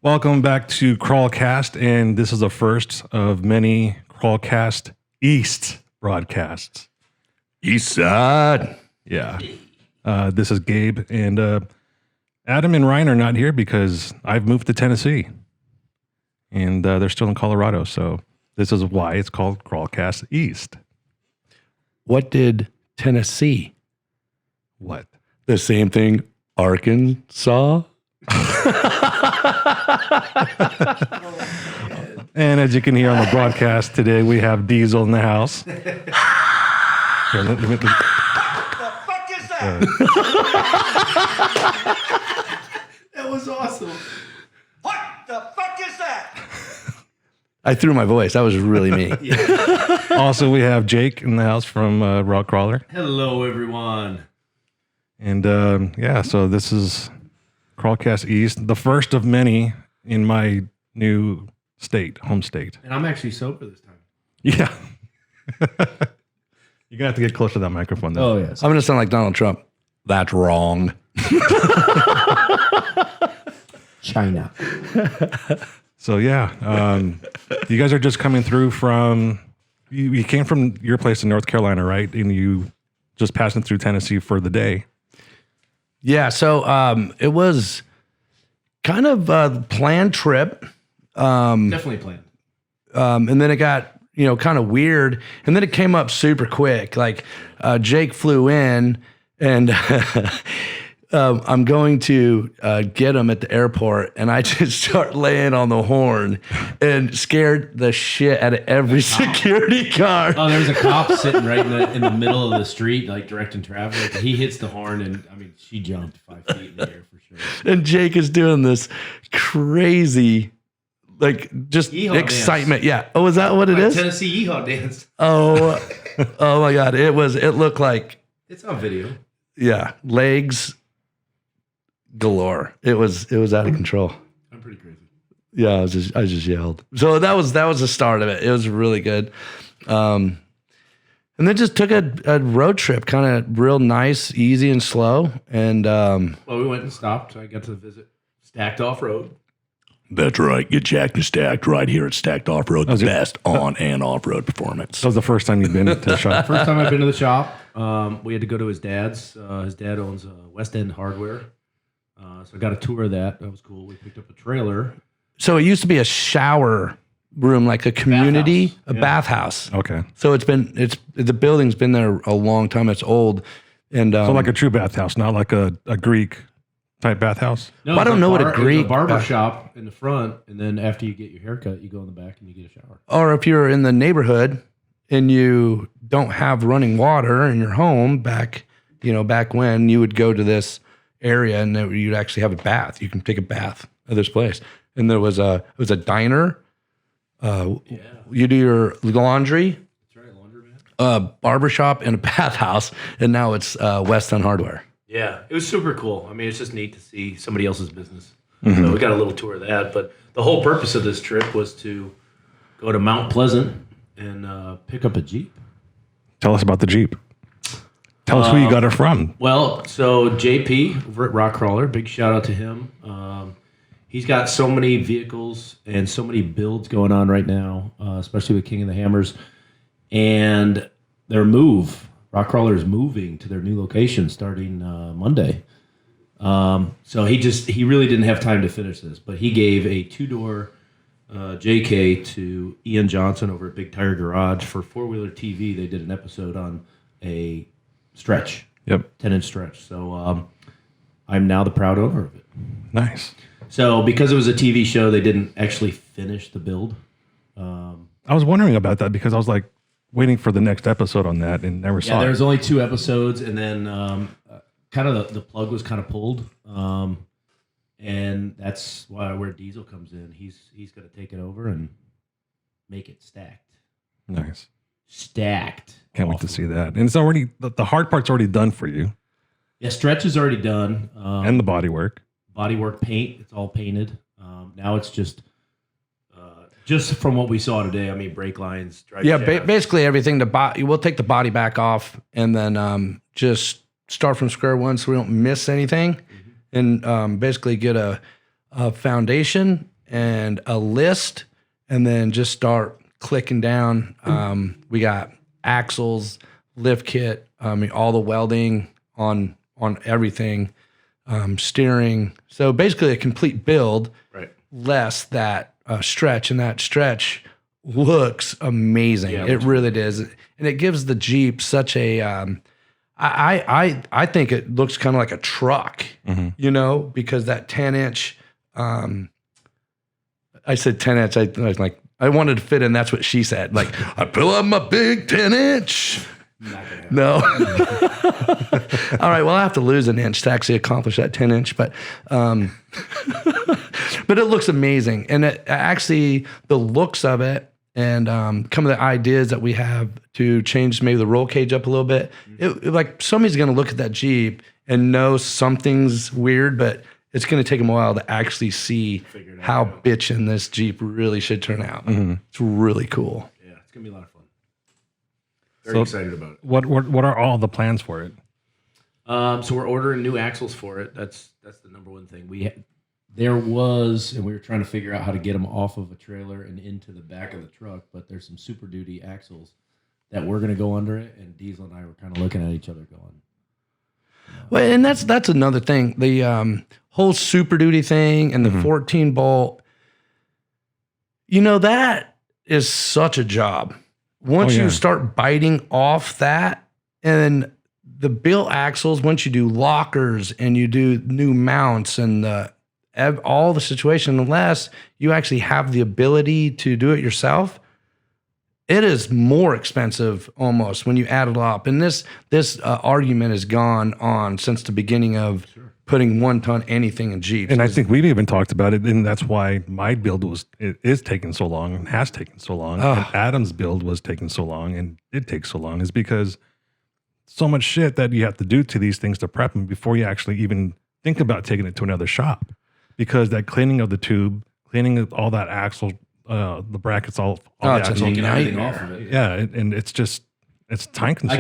Welcome back to CrawlCast, and this is the first of many CrawlCast EAST broadcasts. East Side. Yeah. This is Gabe, and Adam and Ryan are not here because I've moved to Tennessee, and they're still in Colorado, so this is why it's called CrawlCast EAST. What did Tennessee? What? The same thing Arkansas? And as you can hear on the broadcast today, we have Diezel in the house. Here, What the fuck is that? That was awesome. What the fuck is that? I threw my voice. That was really me. Also, we have Jake in the house from Rock Krawler. Hello, everyone. And so this is CrawlCast EAST, the first of many in my new home state. And I'm actually sober this time. Yeah. You're going to have to get close to that microphone, though. Oh, yes. I'm going to sound like Donald Trump. That's wrong. China. So, yeah. You guys are just coming through from... You came from your place in North Carolina, right? And you just passing through Tennessee for the day. Yeah, so it was kind of a planned trip. Definitely planned. And then it got, kind of weird. And then it came up super quick. Like Jake flew in and I'm going to get him at the airport. And I just start laying on the horn and scared the shit out of every security guard. Oh, there was a cop sitting right in the middle of the street, like directing traffic. He hits the horn and, she jumped 5 feet in the air for sure. And Jake is doing this crazy, just Yeehaw excitement. dance. Yeah. Oh, is that what it is? Tennessee yeehaw dance. Oh my God. It looked like, It's on video. yeah, legs galore. It was out of control. I'm pretty crazy. Yeah, I just yelled. So that was the start of it. It was really good. And then just took a road trip, kind of real nice, easy and slow. And Well, we went and stopped. I got to visit Stacked Off-Road. that's right. Get jacked and stacked right here at Stacked Off-Road. The best on and off-road performance. That was the first time you've been to the shop. First time I've been to the shop. We had to go to his dad's. His dad owns West End Hardware. So I got a tour of that. That was cool. We picked up a trailer. So it used to be a shower room, like a community, bathhouse. Okay. So the building's been there a long time. It's old. And So like a true bathhouse, not like a Greek type bathhouse? No, Well, I don't know what a Greek- a barber shop in the front, and then after you get your haircut, you go in the back and you get a shower. or if you're in the neighborhood and you don't have running water in your home back when you would go to this area and you'd actually have a bath. You can take a bath at this place. And it was a diner. You do your laundry, That's right, laundromat. barbershop, and a bathhouse. And now it's West End Hardware. Yeah, it was super cool. It's just neat to see somebody else's business. So we got a little tour of that. But the whole purpose of this trip was to go to Mount Pleasant and pick up a Jeep. Tell us about the Jeep. Tell us who you got it from. Well, so JP over at Rock Krawler, big shout out to him. He's got so many vehicles and so many builds going on right now, especially with King of the Hammers. And their Rock Krawler is moving to their new location starting Monday. So he really didn't have time to finish this, but he gave a 2-door JK to Ian Johnson over at Big Tire Garage for 4-Wheeler TV. They did an episode on a stretch. Yep. 10-inch stretch. So I'm now the proud owner of it. Nice. So because it was a TV show, they didn't actually finish the build. I was wondering about that because I was like waiting for the next episode on that and never saw There it. was only 2 episodes, and then kind of the plug was kind of pulled. And that's where Diezel comes in. He's going to take it over and make it stacked. Nice. Stacked. Can't wait to see that. And it's already, the hard part's already done for you. Yeah, stretch is already done. And the body work. Bodywork paint, it's all painted. Now it's just from what we saw today. Brake lines. Yeah, basically everything. We'll take the body back off and then just start from square one so we don't miss anything, and basically get a foundation and a list, and then just start clicking down. We got axles, lift kit, all the welding on everything, steering. So basically a complete build, Right. less that stretch, and that stretch looks amazing. Yeah, it really does, and it gives the Jeep such a. I think it looks kind of like a truck, you know, because that 10-inch. I said 10-inch. I was like, I wanted to fit in. That's what she said. Like, I pull up my big 10-inch. No. All right. Well, I have to lose an inch to actually accomplish that 10-inch, but but it looks amazing, and it actually the looks of it, and some of the ideas that we have to change maybe the roll cage up a little bit. Like somebody's going to look at that Jeep and know something's weird, but it's going to take them a while to actually see how bitchin' this Jeep really should turn out. It's really cool. Yeah, it's gonna be a lot of fun. Very excited about it. What are all the plans for it? So we're ordering new axles for it. That's the number one thing. There was, and we were trying to figure out how to get them off of a trailer and into the back of the truck. But there's some Super Duty axles that we're gonna go under it, and Diezel and I were kind of looking at each other going. Well, and that's another thing. The whole Super Duty thing and the 14 bolt, you know, that is such a job. Once you start biting off that, and the built axles, once you do lockers and you do new mounts and all the situation, unless you actually have the ability to do it yourself, it is more expensive almost when you add it up. And this argument has gone on since the beginning of putting 1-ton anything in Jeeps. And I think we've even talked about it, and that's why my build is taking so long and has taken so long. And Adam's build was taking so long and did take so long, is because so much shit that you have to do to these things to prep them before you actually even think about taking it to another shop. Because that cleaning of the tube, cleaning of all that axle, the brackets, all the it's a axle, Taking everything nightmare. off of it. yeah, and it's just it's time consuming.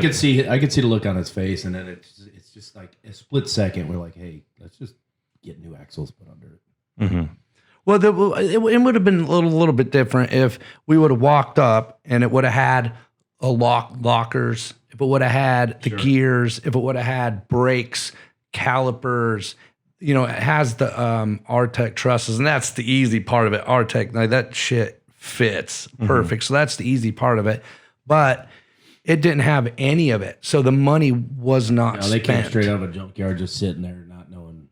I could see the look on his face, and then it's just like a split second. We're like, hey, let's just get new axles put under it. Well, it would have been a little bit different if we would have walked up and it would have had a lockers, if it would have had the gears, if it would have had brakes, calipers. You know, it has the R-Tech trusses, and that's the easy part of it. R-Tech, like that shit fits perfect. So that's the easy part of it. But it didn't have any of it. So the money was not No, they spent. came straight out of a junkyard, just sitting there, not knowing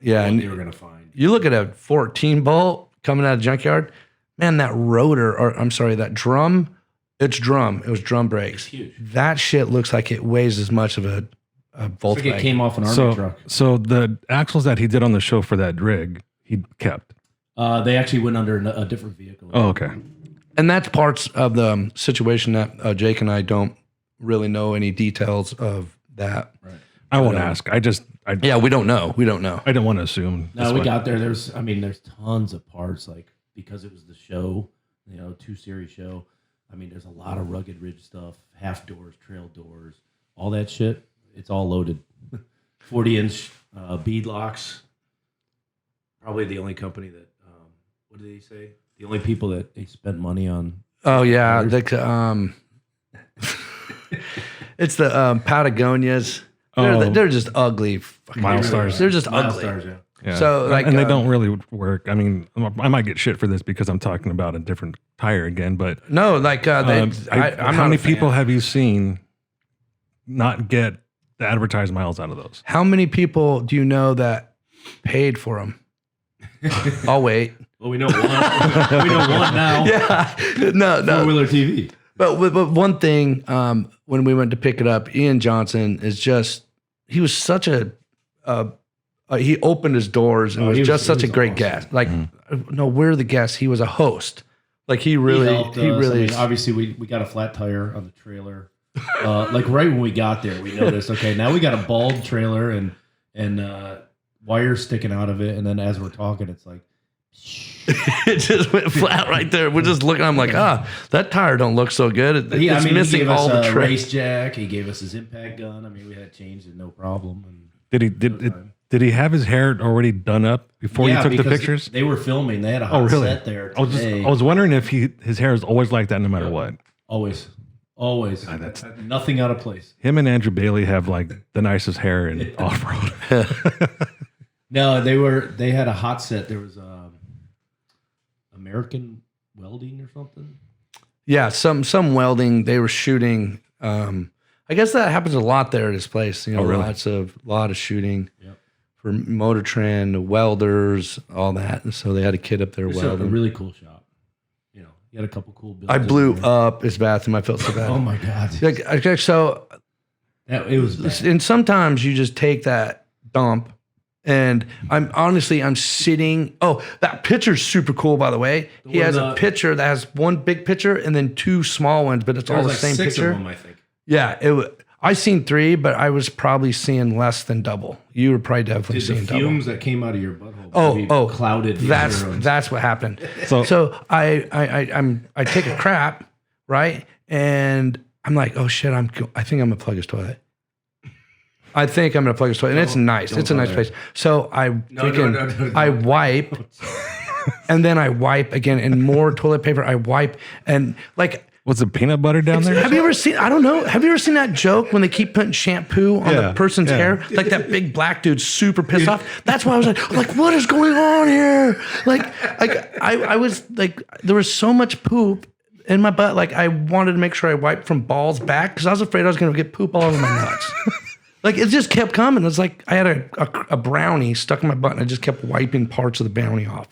Yeah, what and they were gonna find. you look at a 14 bolt coming out of the junkyard, man, that rotor, or I'm sorry, that drum, it's drum. It was drum brakes. huge. That shit looks like it weighs as much of a It's like Volkswagen. it came off an army truck. So the axles that he did on the show for that rig, he kept. They actually went under a different vehicle. Oh, okay. And that's parts of the situation that Jake and I don't really know any details of that. Right. I won't ask. Yeah, we don't know. We don't know. I don't want to assume. No, we got there. There's tons of parts, like, because it was the show, 2-series show. I mean, there's a lot of rugged ridge stuff, half doors, trail doors, all that shit. It's all loaded. 40-inch bead locks. Probably the only company that, what did he say? The only people that they spent money on. Oh yeah, it's the Patagonias. They're just ugly. Fucking Milestars. They're just Milestars, ugly. yeah. Yeah. So, like, and they don't really work. I mean, I might get shit for this because I'm talking about a different tire again, but No, like I'm how not many a fan. people have you seen not get the advertised miles out of those? How many people do you know that paid for them? I'll wait. Well, we know one. We know one now. Yeah, no. Four-wheeler TV. But one thing, when we went to pick it up, Ian Johnson is he was such he opened his doors and was such a great awesome. guest. Like, no, we're the guests. He was a host. Like he really, helped us. really. I mean, obviously, we got a flat tire on the trailer. Like right when we got there, we noticed. Okay, now we got a bald trailer and wires sticking out of it. And then as we're talking, it's like, it just went flat right there. We're just looking. I'm like, that tire don't look so good. It's he missing gave all us the a trace. race jack. He gave us his impact gun. I mean, we had changed it, no problem. And Did he have his hair already done up before you took the because pictures? They were filming. They had a hot set there. I was wondering if his hair is always like that no matter what. Always. Nothing out of place. Him and Andrew Bailey have like the nicest hair in off road. No, they had a hot set. There was American Welding or something. Yeah, some welding. They were shooting. I guess that happens a lot there at his place. You know, really? lot of shooting Yep. for Motor Trend, welders, all that. And so they had a kid up there It's a welding. really cool shop. You know, he had a couple cool builds. I in blew there. up his bathroom. I felt so bad. Oh my god! Like, so, It was bad. and sometimes you just take that dump, and I'm sitting. Oh, that picture's super cool, by the way. He has a picture that has one big picture and then two small ones, but it's all There was the like same 6 picture. of them, I think. Yeah, I seen 3, but I was probably seeing less than double. You were probably definitely Did the seeing double. fumes that came out of your butthole maybe clouded the other ones? That's what happened. So- So I take a crap, right? And I'm like, oh shit, I think I'm gonna plug his toilet. I think I'm gonna plug his toilet, and it's nice. It's a go nice there. place. So I No. I wipe, and then I wipe again, and more toilet paper. I wipe, and like. Was it peanut butter down there? Have you ever seen? I don't know. Have you ever seen that joke when they keep putting shampoo on the person's hair? Like that big black dude, super pissed off. That's why I was like, what is going on here? Like I was like, there was so much poop in my butt. Like I wanted to make sure I wiped from balls back because I was afraid I was going to get poop all over my nuts. Like it just kept coming. It's like I had a brownie stuck in my butt, and I just kept wiping parts of the brownie off.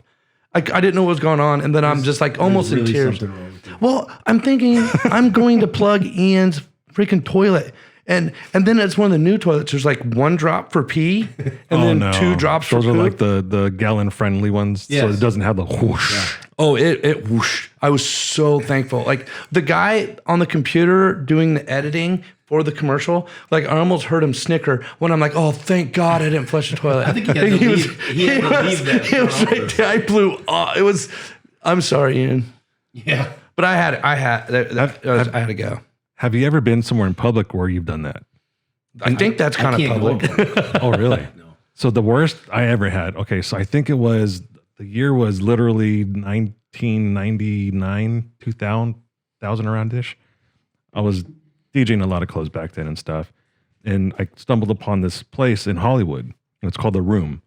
I didn't know what was going on, and then I'm just like almost in tears. Well, I'm thinking I'm going to plug Ian's freaking toilet, and then it's one of the new toilets. There's like 1 drop for pee, and then 2 drops Those for are poop. like the gallon friendly ones, so Yes. it doesn't have the whoosh. Oh, it whoosh. I was so thankful. Like the guy on the computer doing the editing for the commercial, like I almost heard him snicker when I'm like, oh, thank God I didn't flush the toilet. I think he had to leave. He had to leave that. He was right there. I blew off. It was, I'm sorry, Ian. Yeah. But I had to go. Have you ever been somewhere in public where you've done that? I think that's kind of can't go public. Oh, really? No. So the worst I ever had. Okay, so I think it was the year was literally 1999, 2000 around ish. I was DJing a lot of clubs back then and stuff, and I stumbled upon this place in Hollywood, and it's called The Room,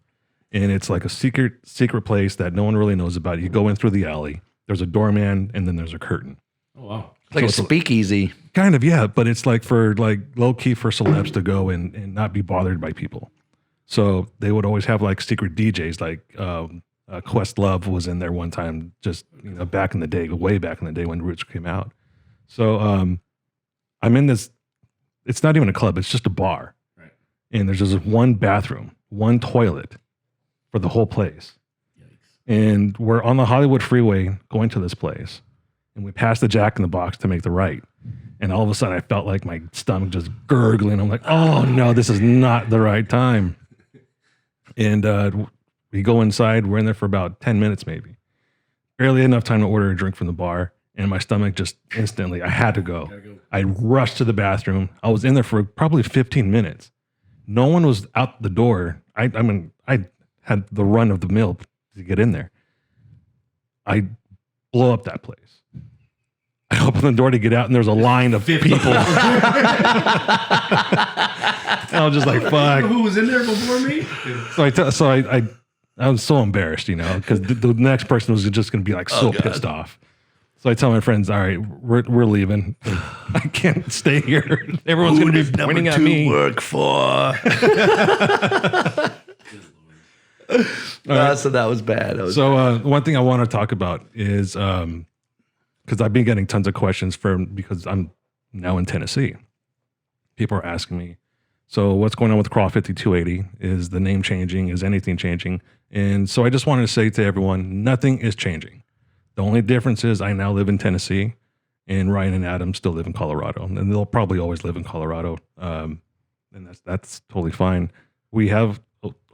and it's like a secret place that no one really knows about. You go in through the alley. There's a doorman, and then there's a curtain. Oh wow. Like a speakeasy. Kind of, yeah, but it's like for like low key for celebs to go and not be bothered by people. So they would always have like secret DJs, like Questlove was in there one time, just back in the day, way back in the day when Roots came out. So I'm in this. It's not even a club; it's just a bar, Right. and there's just one bathroom, one toilet for the whole place. And we're on the Hollywood freeway going to this place. And we passed the Jack in the Box to make the right. And all of a sudden I felt like my stomach just gurgling. I'm like, oh no, this is not the right time. And we go inside. We're in there for about 10 minutes maybe. Barely enough time to order a drink from the bar. And my stomach just instantly, I had to go. I rushed to the bathroom. I was in there for probably 15 minutes. No one was out the door. I mean, I had the run of the mill to get in there. I blow up that place. I open the door to get out, and there's a line of people. I was just like, "Fuck!" Who was in there before me? I was so embarrassed, because the next person was just going to be like so pissed off. So I tell my friends, "All right, we're leaving. I can't stay here. Everyone's going to be pointing at me." Work for. So that was bad. So one thing I want to talk about is because I've been getting tons of questions because I'm now in Tennessee. People are asking me, so what's going on with Crawl 5280? Is the name changing? Is anything changing? And so I just wanted to say to everyone, nothing is changing. The only difference is I now live in Tennessee, and Ryan and Adam still live in Colorado, and they'll probably always live in Colorado, and that's totally fine. We have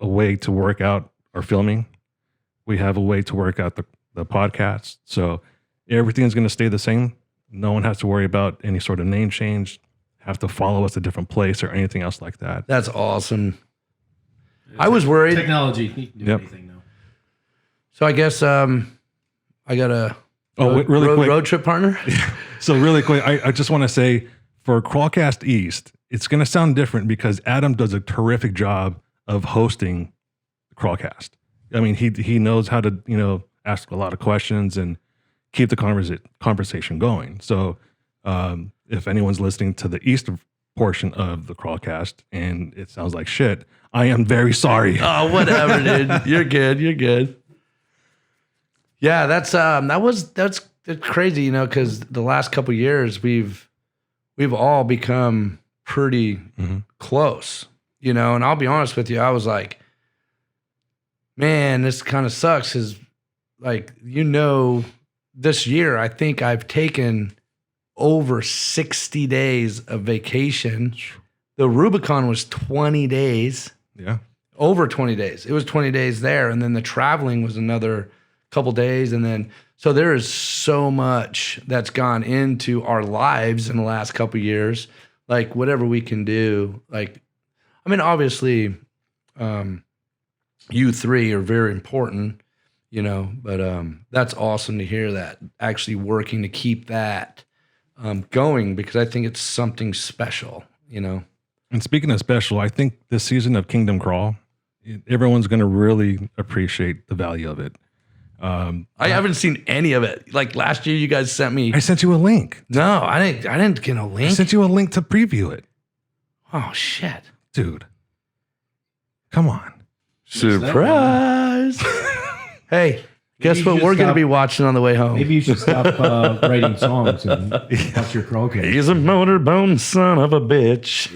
a way to work out our filming. We have a way to work out the podcast. So everything's going to stay the same. No one has to worry about any sort of name change, have to follow us a different place or anything else like that. That's awesome. I was worried. Technology, you can do Yep. anything now. So I guess I got a really quick. road trip partner. So really quick, I just want to say for CrawlCast East, it's going to sound different because Adam does a terrific job of hosting CrawlCast. I mean, he knows how to, ask a lot of questions and keep the conversation going. So if anyone's listening to the East portion of the CrawlCast and it sounds like shit, I am very sorry. Oh, whatever, dude. You're good. You're good. Yeah, that's crazy, because the last couple of years we've all become pretty close, and I'll be honest with you, I was like, man, this kind of sucks. Is like, this year I think I've taken over 60 days of vacation. The Rubicon was 20 days. Yeah. Over 20 days. It was 20 days there. And then the traveling was another couple days. And then, so there is so much that's gone into our lives in the last couple years. Like whatever we can do. Like, I mean, obviously, you three are very important, but that's awesome to hear that actually working to keep that going, because I think it's something special, And speaking of special, I think this season of Kingdom Crawl, everyone's going to really appreciate the value of it. I haven't seen any of it. Like last year, you guys sent me. I sent you a link. No, I didn't get a I link. sent you a link to preview it. Oh shit, Dude. Come on. surprise! Hey, guess you what? should We're gonna stop- be watching on the way home. Maybe you should stop writing songs and watch your CrawlCast. He's a motorbone son of a bitch.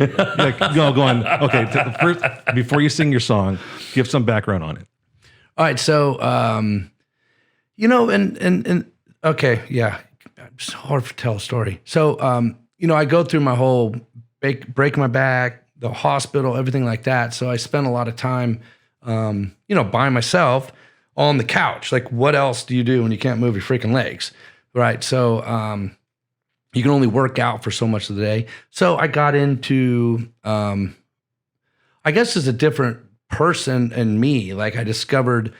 Go on. Okay. First, before you sing your song, give some background on it. All right, so and okay, yeah, it's hard to tell a story. So I go through my whole break my back, the hospital, everything like that. So I spent a lot of time, by myself on the couch. Like, what else do you do when you can't move your freaking legs, right? So you can only work out for so much of the day. So I got into, I guess, as a different person and me. Like I discovered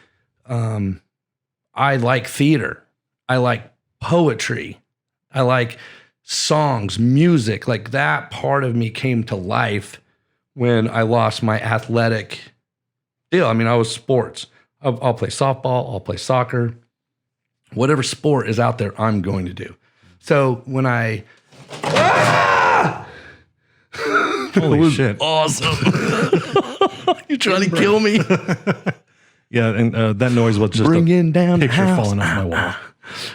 I like theater. I like poetry. I like songs, music. Like that part of me came to life when I lost my athletic deal. I mean, I was sports. I'll play softball. I'll play soccer. Whatever sport is out there, I'm going to do. So when I... Holy shit. Awesome. You trying to kill me? Yeah. And that noise was just Bringing down the picture house. falling off my wall.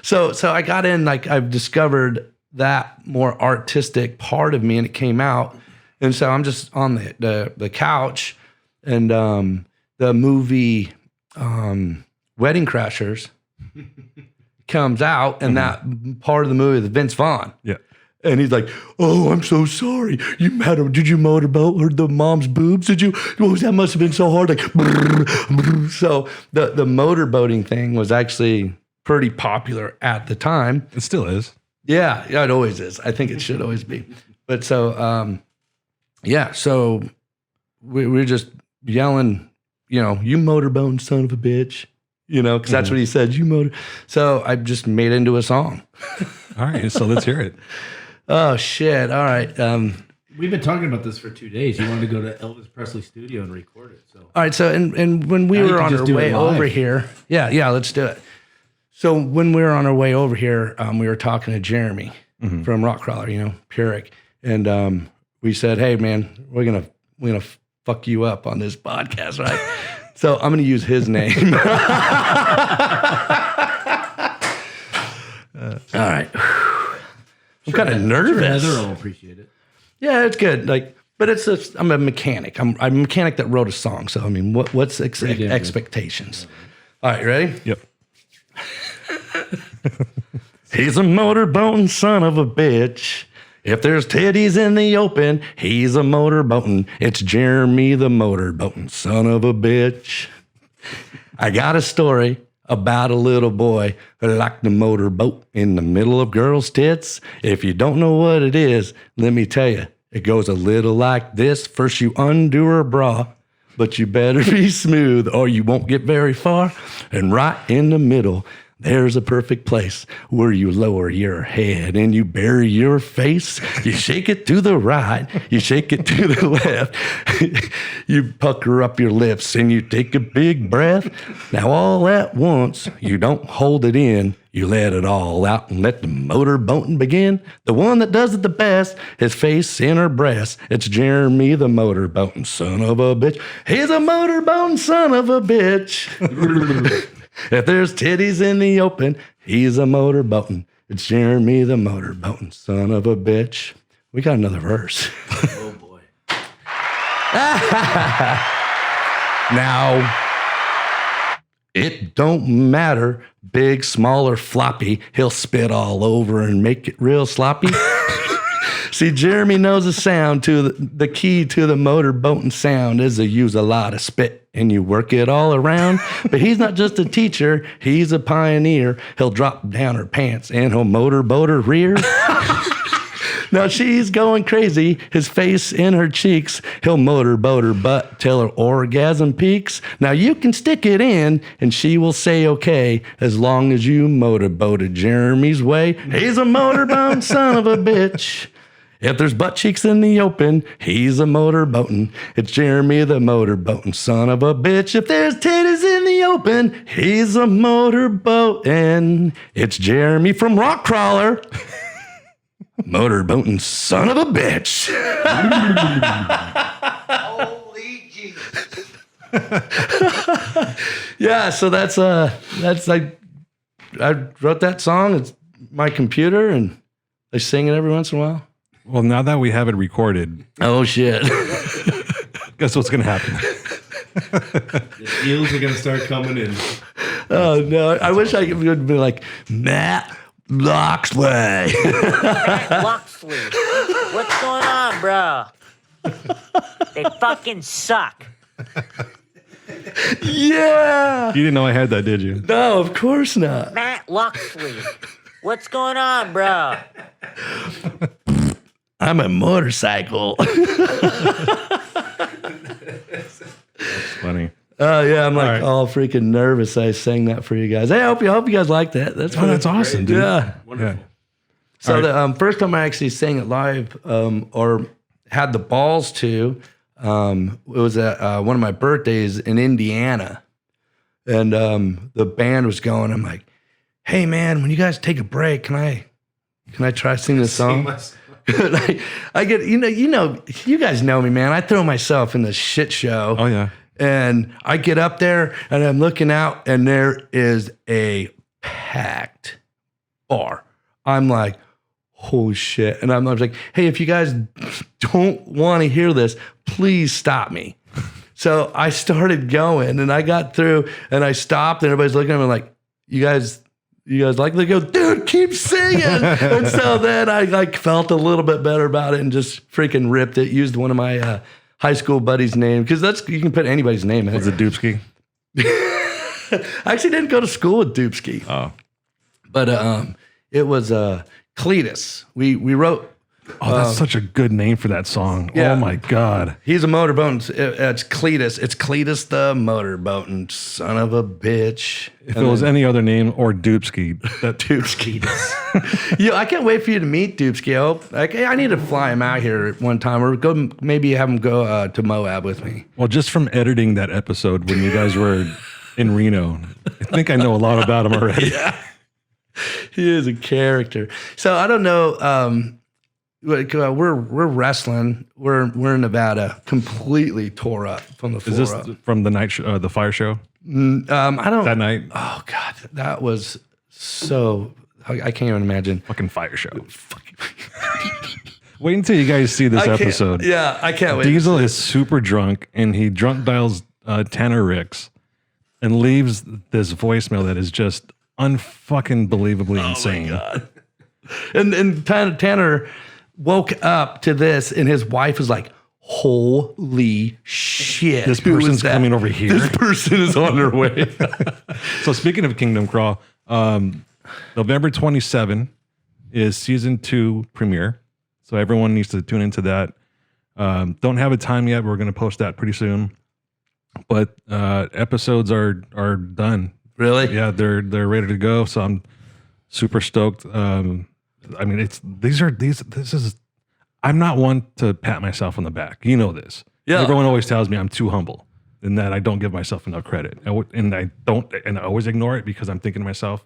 So I got in, like I've discovered that more artistic part of me, and it came out. And so I'm just on the couch, and the movie Wedding Crashers comes out, and that part of the movie is Vince Vaughn. Yeah. And he's like, "Oh, I'm so sorry. Did you motorboat or the mom's boobs? Did you? Oh, that must have been so hard." Like, brr, brr. So the motorboating thing was actually pretty popular at the time. It still is. Yeah, it always is. I think it should always be. But so, so we're just yelling, you motorbone son of a bitch, because that's what he said. You motor. So I just made it into a song. All right. So let's hear it. Oh shit! All right. We've been talking about this for 2 days. You wanted to go to Elvis Presley studio and record it. So All right. So and when we Now you were can on just our do it way live. over here, yeah, let's do it. So when we were on our way over here, we were talking to Jeremy from Rock Krawler, Pyrrhic, and we said, "Hey, man, we're gonna fuck you up on this podcast, right?" So I'm gonna use his name. All right. I'm kind of nervous. Heather will appreciate it. Yeah, it's good. But I'm a mechanic. I'm a mechanic that wrote a song. So I mean, what's Pretty damn good. expectations? All right, you ready? Yep. He's a motorboating son of a bitch. If there's titties in the open, he's a motorboating. It's Jeremy the motorboating son of a bitch. I got a story about a little boy like the motorboat in the middle of girls' tits. If you don't know what it is, let me tell you, it goes a little like this. First you undo her bra, but you better be smooth or you won't get very far. And right in the middle, there's a perfect place where you lower your head and you bury your face. You shake it to the right, you shake it to the left. You pucker up your lips and you take a big breath. Now all at once, you don't hold it in. You let it all out and let the motorboating begin. The one that does it the best, his face in her breast. It's Jeremy the motorboating son of a bitch. He's a motorboating son of a bitch. If there's titties in the open, he's a motorboating. It's Jeremy the motorboating son of a bitch. We got another verse. Oh boy. Now, it don't matter, big, small, or floppy. He'll spit all over and make it real sloppy. See, Jeremy knows the sound to the key to the motorboating sound is to use a lot of spit and you work it all around. But he's not just a teacher, he's a pioneer. He'll drop down her pants and he'll motorboat her rear. Now she's going crazy, his face in her cheeks. He'll motorboat her butt till her orgasm peaks. Now you can stick it in and she will say okay, as long as you motorboated Jeremy's way. He's a motorboat son of a bitch. If there's butt cheeks in the open, he's a motorboating. It's Jeremy the motorboating son of a bitch. If there's titties in the open, he's a motorboating. It's Jeremy from Rock Krawler. Motorboating son of a bitch. Holy Jesus. Yeah, so that's like, I wrote that song. It's my computer and I sing it every once in a while. Well, now that we have it recorded, Oh shit. guess what's going to happen? The deals are gonna start coming in. Oh no, I wish I could be like Matt Loxley. Loxley. What's going on, bro? They fucking suck. Yeah. You didn't know I had that, did you? No, of course not. Matt Loxley. What's going on, bro? I'm a motorcycle. That's funny. Oh yeah, I'm like right. all freaking nervous. I sang that for you guys. Hey, I hope you guys like that. That's Oh, that's awesome, dude. Yeah. Wonderful. So All the first time I actually sang it live, or had the balls to, it was at one of my birthdays in Indiana, and the band was going. I'm like, hey man, when you guys take a break, can I try to sing this song? I get, you guys know me, man. I throw myself in the shit show. Oh, yeah. And I get up there and I'm looking out and there is a packed bar. I'm like, holy shit. And I'm like, hey, if you guys don't want to hear this, please stop me. So I started going and I got through and I stopped and everybody's looking at me like, you guys like, they go, dude, keep singing. And so then I like felt a little bit better about it and just freaking ripped it. Used one of my high school buddies' name because you can put anybody's name in it. Was it Doopski? I actually didn't go to school with Doopski. Oh. But it was Cletus. We wrote. Oh, that's such a good name for that song. Yeah. Oh, my God. He's a motorboating. It's Cletus. It's Cletus the motorboating son of a bitch. If it was any other name or Doopski, that Doopski. Yeah, I can't wait for you to meet Doopski. I need to fly him out here at one time, or maybe have him go to Moab with me. Well, just from editing that episode when you guys were in Reno, I think I know a lot about him already. Yeah, he is a character. So I don't know. We're wrestling. We're in Nevada, completely tore up from the floor Is this up. from the night the fire show I don't. that night? Oh God, that was so. I can't even imagine. Fucking fire show. Wait until you guys see this episode. Yeah, I can't wait. Diezel is super drunk and he drunk dials Tanner Ricks and leaves this voicemail that is just unfucking believably insane. Oh my God. And Tanner woke up to this, and his wife was like, "Holy shit!" shit. This who was person's that? coming over here. This person is on their way. So speaking of Kingdom Crawl, November 27 is season 2 premiere. So everyone needs to tune into that. Don't have a time yet. We're going to post that pretty soon. But episodes are done. Really? Yeah, they're ready to go. So I'm super stoked. I mean, this is. I'm not one to pat myself on the back. You know this. Yeah. Everyone always tells me I'm too humble and that I don't give myself enough credit, and I don't, and I always ignore it because I'm thinking to myself,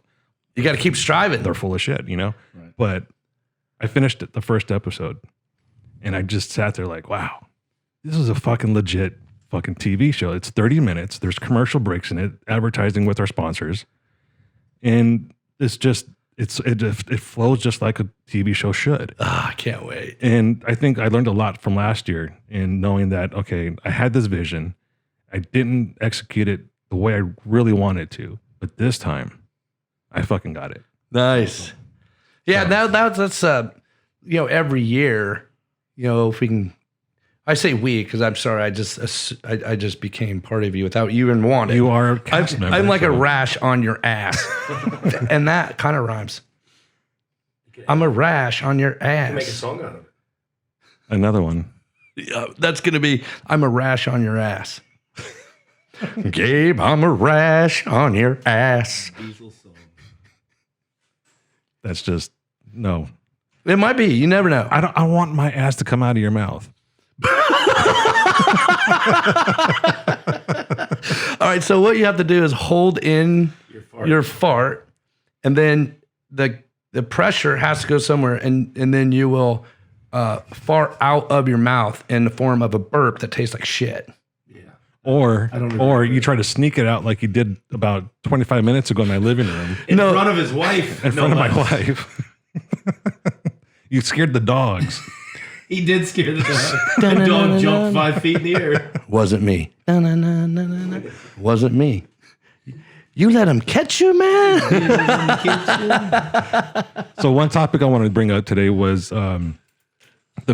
You got to keep striving. they're full of shit, you know. Right. But I finished the first episode, and I just sat there like, wow, this is a fucking legit fucking TV show. It's 30 minutes. There's commercial breaks in it, advertising with our sponsors. And it's just, it flows just like a TV show should. I can't wait. And I think I learned a lot from last year in knowing that, okay, I had this vision. I didn't execute it the way I really wanted to, but this time I fucking got it. Nice. Yeah, that's every year, if we can. I say we because I'm sorry. I just became part of you without you even wanting. You are a cast member. I'm like a rash on your ass, and that kind of rhymes. I'm a rash on your ass. Make a song out of it. Another one. Yeah, that's gonna be. I'm a rash on your ass. Gabe, I'm a rash on your ass. Diezel song. That's just no. It might be. You never know. I want my ass to come out of your mouth. All right, so what you have to do is hold in your fart, and then the pressure has to go somewhere, and then you will fart out of your mouth in the form of a burp that tastes like shit. Yeah. Or you try to sneak it out like you did about 25 minutes ago in my living room. In front of his wife. In front of my wife. You scared the dogs. He did scare the dog. The dog jumped 5 feet in the air. Wasn't me. Wasn't me. You let him catch you, man. So one topic I wanted to bring up today was the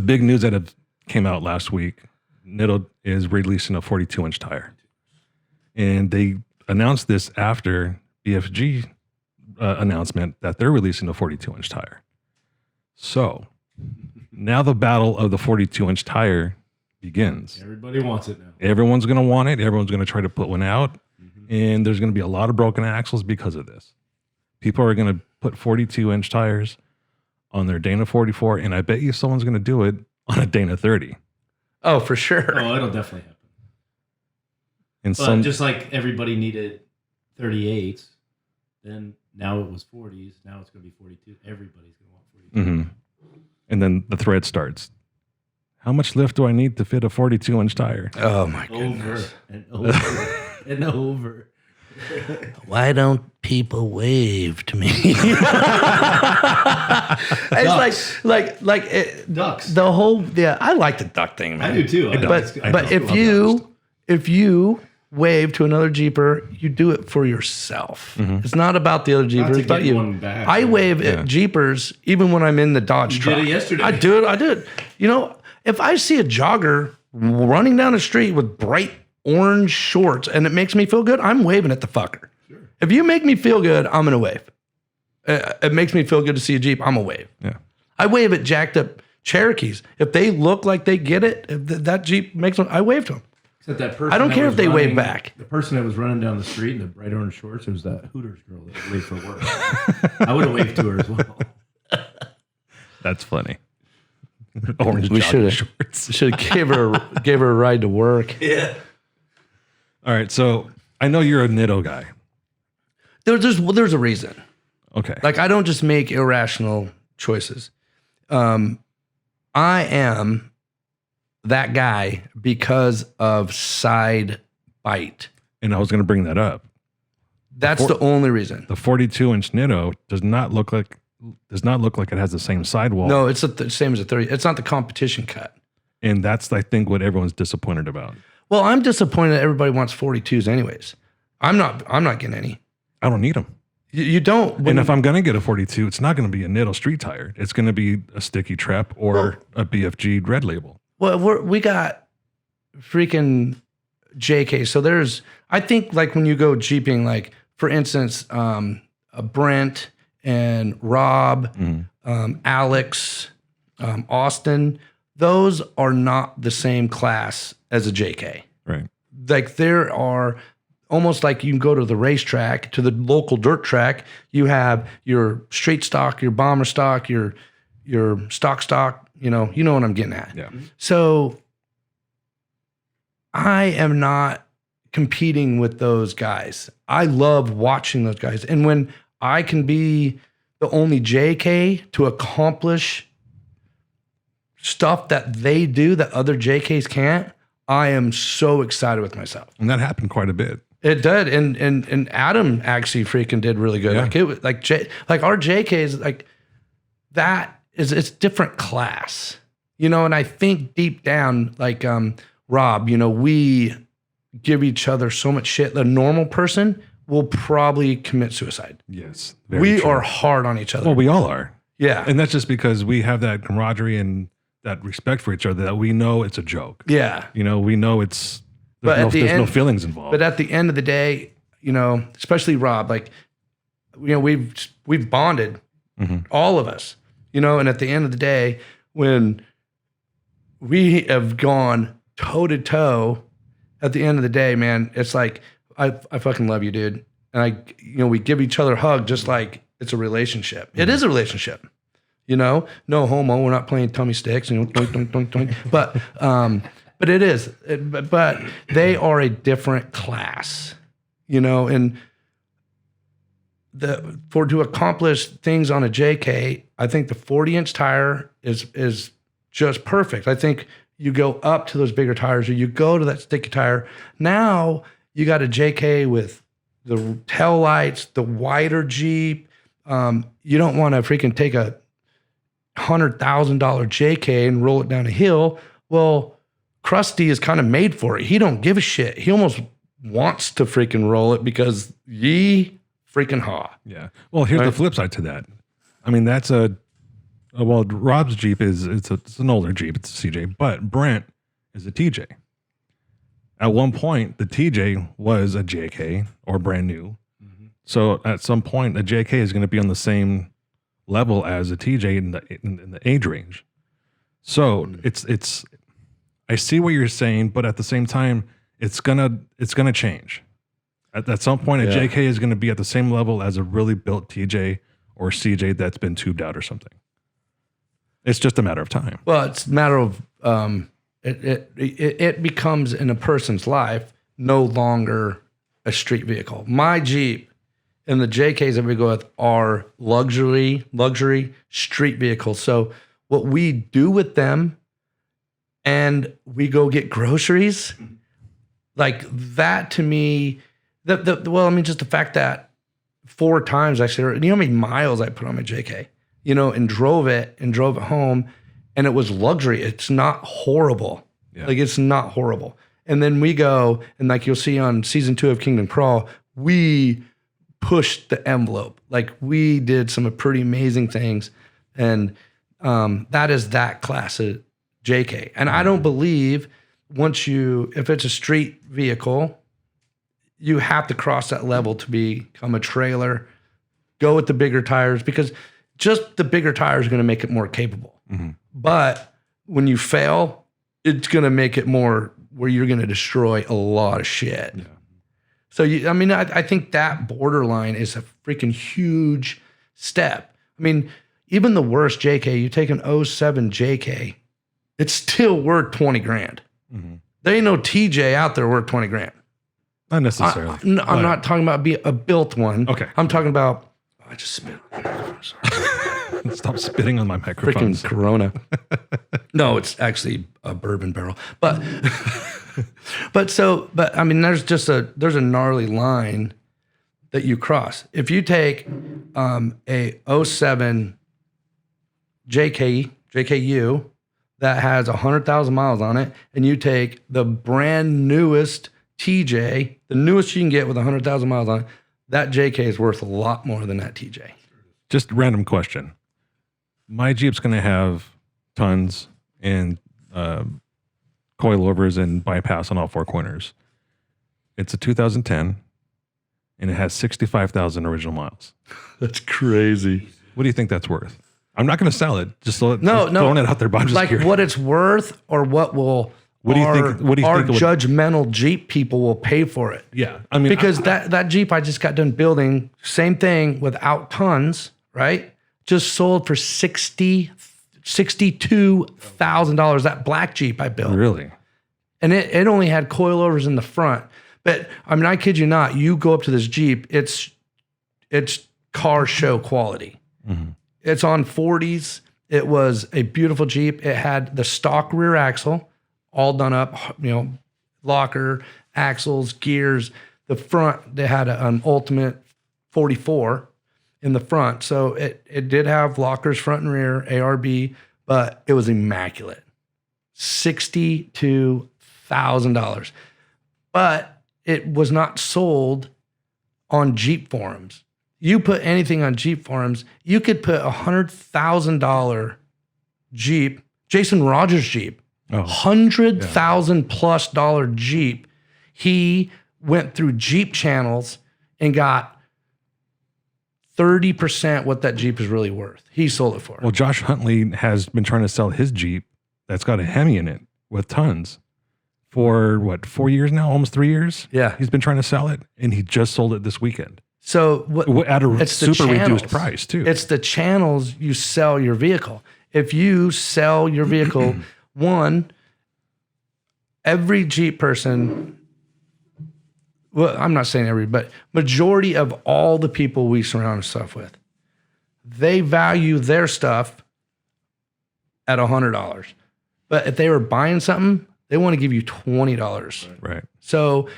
big news that came out last week. Nitto is releasing a 42-inch tire. And they announced this after BFG announcement that they're releasing a 42-inch tire. So now the battle of the 42-inch tire begins. Everybody wants it now. Everyone's going to want it. Everyone's going to try to put one out. And there's going to be a lot of broken axles because of this. People are going to put 42-inch tires on their Dana 44, and I bet you someone's going to do it on a Dana 30. Oh, for sure. Oh, it'll definitely happen. And But just like everybody needed 38s, then now it was 40s. Now it's going to be 42. Everybody's going to want 42. Mm-hmm. And then the thread starts. How much lift do I need to fit a 42-inch tire? Oh, my goodness. Over and over and over. Why don't people wave to me? It's like it, Ducks. the whole I like the duck thing, man. I do too. But if you wave to another Jeeper, you do it for yourself. Mm-hmm. It's not about the other Jeepers. to It's about get you. one back. I wave at Jeepers even when I'm in the Dodge You truck. did it yesterday. I do it. If I see a jogger running down the street with bright orange shorts and it makes me feel good, I'm waving at the fucker. Sure. If you make me feel good, I'm gonna wave. It makes me feel good to see a Jeep. I'm gonna wave. Yeah. I wave at jacked up Cherokees. If they look like they get it, if that Jeep makes them, I wave to them. Except that person I don't that care was if they wave running- back. The person that was running down the street in the bright orange shorts, it was that Hooters girl that waved for work. I would have waved to her as well. That's funny. Orange We jogging should have gave her a ride to work. Yeah. All right, so I know you're a Nitto guy. There's a reason. Okay. Like I don't just make irrational choices. I am that guy because of side bite. And I was going to bring that up. That's the only reason. The 42-inch Nitto does not look like it has the same sidewall. No, it's the same as a 30. It's not the competition cut. And that's, I think, what everyone's disappointed about. Well, I'm disappointed that everybody wants 42s anyways. I'm not getting any. I don't need them. You don't. And if I'm going to get a 42, it's not going to be a Nitto street tire. It's going to be a sticky trap or a BFG red label. Well, we got freaking JK. So I think like when you go Jeeping, like for instance, Brent and Rob, Alex, Austin, those are not the same class as a JK. Right. Like there are almost like you can go to the racetrack, to the local dirt track. You have your straight stock, your bomber stock, your stock. You know what I'm getting at. Yeah. So I am not competing with those guys. I love watching those guys, and when I can be the only JK to accomplish stuff that they do that other JKs can't, I am so excited with myself. And that happened quite a bit. It did, and Adam actually freaking did really good. Yeah. Like it was like our JKs, like that is it's different class, you know. And I think deep down, like Rob, you know, we give each other so much shit. The normal person will probably commit suicide. Yes. We true. are hard on each other. Well, we all are. Yeah, And that's just because we have that camaraderie and that respect for each other that we know it's a joke. yeah. You know, we know it's, But at the there's no end- feelings involved. But at the end of the day, you know, especially Rob, like, you know, we've bonded, all of us, you know, and at the end of the day, when we have gone toe to toe, at the end of the day, man, it's like, I fucking love you, dude. And we give each other a hug just like it's a relationship. It is a relationship, you know, no homo. We're not playing tummy sticks, you know, doink, doink, doink, doink. But it is, but they are a different class, you know, and to accomplish things on a JK, I think the 40-inch tire is just perfect. I think you go up to those bigger tires or you go to that sticky tire. Now you got a JK with the tail lights, the wider Jeep. You don't want to freaking take a $100,000 JK and roll it down a hill. Well, Krusty is kind of made for it. He don't give a shit. He almost wants to freaking roll it because ye freaking haw. Yeah. Well, here's the flip side to that. I mean, that's well, Rob's Jeep it's an older Jeep. It's a CJ, but Brent is a TJ. At one point, the TJ was a JK or brand new. So at some point, a JK is going to be on the same level as a TJ in the age range. So it's. I see what you're saying, but at the same time, it's gonna change. At some point, a JK is going to be at the same level as a really built TJ or CJ that's been tubed out or something. It's just a matter of time. Well, it's a matter of it becomes in a person's life no longer a street vehicle. My Jeep and the JKs that we go with are luxury street vehicles. So what we do with them, and we go get groceries, like that to me. Just the fact that 4 times actually, you know how many miles I put on my JK, you know, and drove it home, and it was luxury. It's not horrible. Yeah. Like it's not horrible. And then we go, and like you'll see on season 2 of Kingdom Crawl, we pushed the envelope. Like we did some pretty amazing things. And that is that class of JK. And I don't believe if it's a street vehicle, you have to cross that level to become a trailer, go with the bigger tires, because just the bigger tires are going to make it more capable. But when you fail, it's going to make it more where you're going to destroy a lot of shit. Yeah. So, I think that borderline is a freaking huge step. I mean, even the worst JK, you take an 07 JK, it's still worth 20 grand. There ain't no TJ out there worth 20 grand. Not necessarily. I'm not talking about a built one. Okay. I'm talking about, I just spit on the microphone, sorry. Stop spitting on my microphone. Freaking Corona. No, it's actually a bourbon barrel. But I mean, there's a gnarly line that you cross. If you take a 07 JKU that has 100,000 miles on it, and you take the brand newest TJ, the newest you can get with 100,000 miles on it, that JK is worth a lot more than that TJ. Just random question. My Jeep's going to have tons and coilovers and bypass on all 4 corners. It's a 2010, and it has 65,000 original miles. That's crazy. What do you think that's worth? I'm not going to sell it. Just No, throwing it out there. But I'm just Like curious. what it's worth, or what will What do you think? What do you our think? judgmental Jeep people will pay for it? Yeah, I mean, Because that Jeep I just got done building, same thing without tons, right? Just sold for $62,000. That black Jeep I built, really, and it only had coilovers in the front. But I mean, I kid you not. You go up to this Jeep, it's car show quality. Mm-hmm. It's on 40s. It was a beautiful Jeep. It had the stock rear axle, all done up, locker, axles, gears. The front, they had an Ultimate 44 in the front. So it did have lockers front and rear, ARB, but it was immaculate. $62,000. But it was not sold on Jeep forums. You put anything on Jeep forums, you could put $100,000 Jeep, Jason Rogers Jeep, $100,000 plus Jeep. He went through Jeep channels and got 30% what that Jeep is really worth. He sold it for. well, Josh Huntley has been trying to sell his Jeep that's got a Hemi in it with tons for 4 years now, almost 3 years. Yeah. He's been trying to sell it, and he just sold it this weekend So at a it's the super reduced channels. price too. It's the channels you sell your vehicle. If you sell your vehicle, every Jeep person, well, I'm not saying every, but majority of all the people we surround ourselves with, they value their stuff at $100. But if they were buying something, they want to give you $20. right. So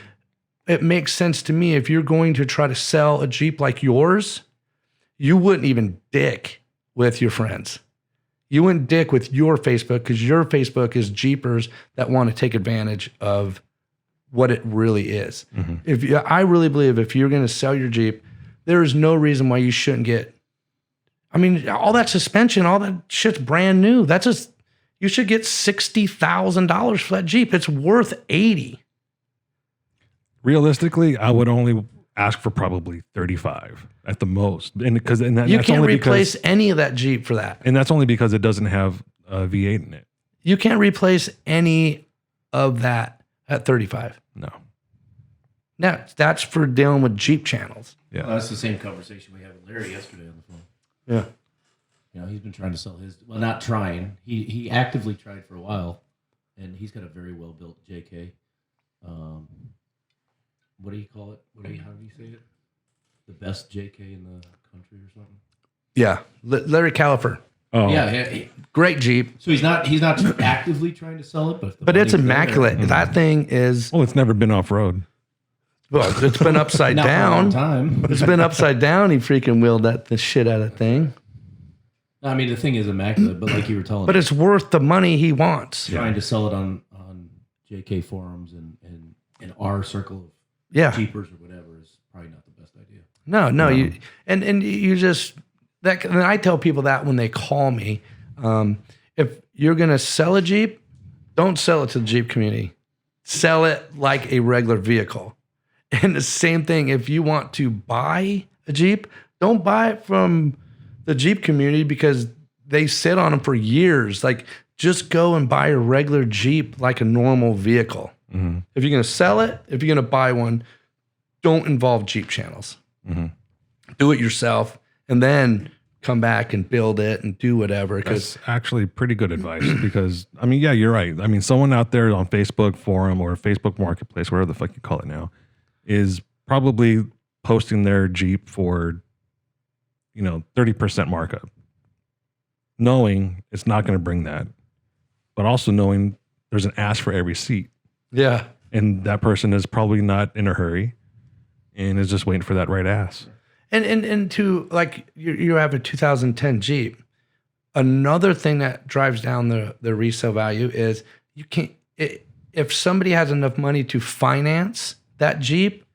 it makes sense to me, if you're going to try to sell a Jeep like yours, you wouldn't even dick with your friends. You wouldn't dick with your Facebook, because your Facebook is Jeepers that want to take advantage of what it really is. Mm-hmm. I really believe if you're going to sell your Jeep, there is no reason why you shouldn't get. I mean, all that suspension, all that shit's brand new. That's just, you should get $60,000 for that Jeep. It's worth $80,000. Realistically, I would only ask for probably 35 at the most, and You that's can't only replace any of that Jeep for that. and that's only because it doesn't have a V8 in it. You can't replace any of that at 35. No. Now, that's for dealing with Jeep channels. Yeah. Well, that's the same conversation we had with Larry yesterday on the phone. Yeah. He's been trying to sell his. Well, not trying. He actively tried for a while, and he's got a very well built JK. What do you call it? How do you say it? The best JK in the country or something? Yeah. Larry Califer. Oh, Yeah. Great Jeep. So he's not actively trying to sell it, but if the But it's money's there- immaculate. That thing is, Well, it's never been off road. well, it's been upside Not for a long down. time. It's been upside down. He freaking wheeled the shit out of that thing. I mean, the thing is immaculate, but like you were telling But me, it's worth the money he wants. trying to sell it on JK forums and in our circle of Yeah. Jeepers or whatever is probably not the best idea. No. You and you just that. And I tell people that when they call me, if you're gonna sell a Jeep, don't sell it to the Jeep community. Sell it like a regular vehicle. And the same thing, if you want to buy a Jeep, don't buy it from the Jeep community because they sit on them for years. Like, just go and buy a regular Jeep like a normal vehicle. Mm-hmm. If you're going to sell it, if you're going to buy one, don't involve Jeep channels. Mm-hmm. Do it yourself, and then come back and build it and do whatever. Because That's actually pretty good advice because, I mean, yeah, you're right. I mean, someone out there on Facebook forum or Facebook Marketplace, whatever the fuck you call it now, is probably posting their Jeep for, 30% markup, knowing it's not going to bring that, but also knowing there's an ass for every seat. yeah, And that person is probably not in a hurry and is just waiting for that right ass. and to like you have a 2010 Jeep. Another thing that drives down the resale value is you can't. If somebody has enough money to finance that Jeep,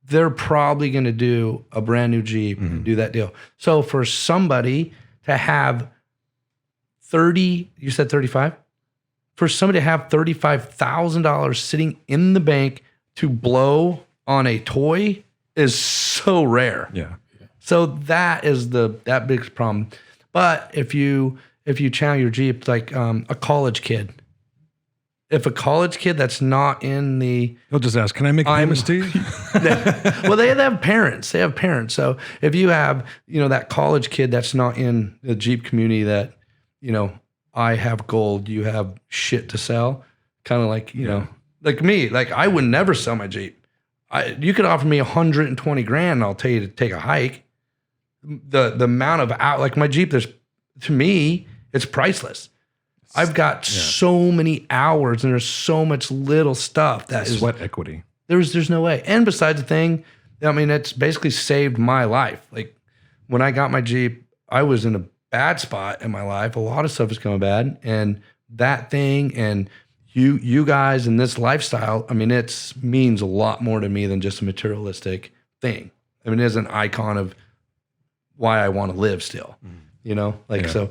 they're probably going to do a brand new Jeep and do that deal. So for somebody to have 30, you said 35? For somebody to have $35,000 sitting in the bank to blow on a toy is so rare. Yeah. So that is that big problem. But if you channel your Jeep like a college kid, if a college kid that's not in the He'll just ask, "Can I make payments to you?" well, they have parents. They have parents. So if you have, that college kid that's not in the Jeep community that, I have gold, you have shit to sell, kind of like, like me, like I would never sell my Jeep. You could offer me 120 grand and I'll tell you to take a hike. The amount of like my Jeep, to me, it's priceless. I've got so many hours and there's so much little stuff that is sweat equity. There's no way. And besides the thing, I mean, it's basically saved my life. Like when I got my Jeep, I was in a bad spot in my life. A lot of stuff was going bad. And that thing and you guys and this lifestyle, I mean, it means a lot more to me than just a materialistic thing. I mean, it is an icon of why I want to live still, so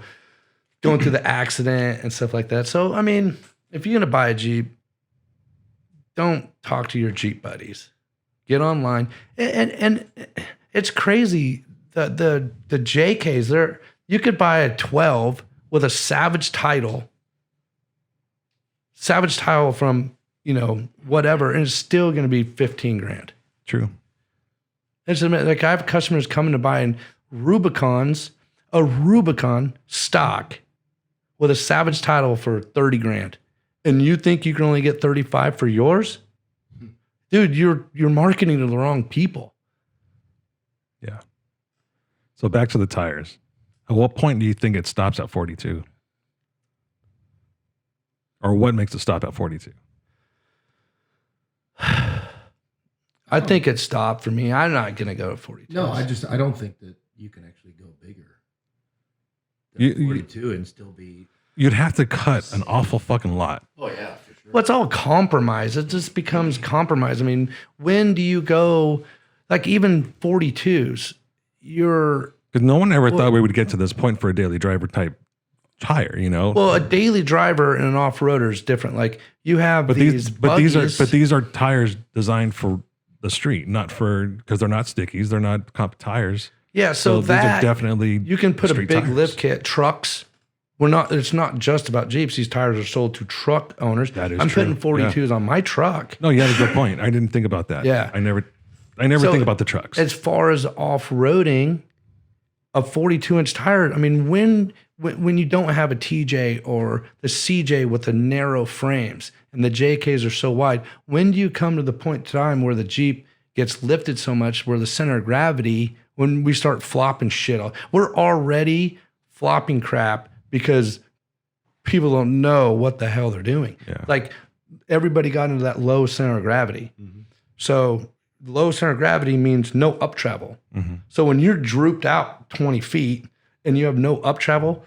going through the accident and stuff like that. So, I mean, if you're going to buy a Jeep, don't talk to your Jeep buddies. Get online. And it's crazy. The JKs, you could buy a 12 with a Savage title from, whatever, and it's still going to be 15 grand. True. It's like I have customers coming to buy a Rubicon stock with a Savage title for 30 grand. And you think you can only get 35 for yours? Dude, you're marketing to the wrong people. Yeah. So back to the tires. At what point do you think it stops at 42? Or what makes it stop at 42? I think it stopped for me. I'm not going to go to 42. No, I don't think that you can actually go bigger than 42 and still be. You'd have to cut an awful fucking lot. Oh yeah, for sure. Well, it's all compromise. It just becomes compromise. I mean, when do you go, like even 42s, Because no one ever thought we would get to this point for a daily driver type tire, Well, a daily driver and an off-roader is different. Like you have these these are tires designed for the street, because they're not stickies, they're not comp tires. Yeah, so these are that definitely you can put a street big tires. lift kit, trucks. It's not just about Jeeps. These tires are sold to truck owners. That is I'm true. putting 42s on my truck. No, you have a good point. I didn't think about that. Yeah. I never So think about the trucks. As far as off-roading, a 42-inch tire, I mean, when you don't have a TJ or the CJ with the narrow frames and the JKs are so wide, when do you come to the point in time where the Jeep gets lifted so much where the center of gravity, when we start flopping shit off? We're already flopping crap because people don't know what the hell they're doing. Yeah. Like everybody got into that low center of gravity. Mm-hmm. So low center of gravity means no up travel. Mm-hmm. So when you're drooped out 20 feet and you have no up travel,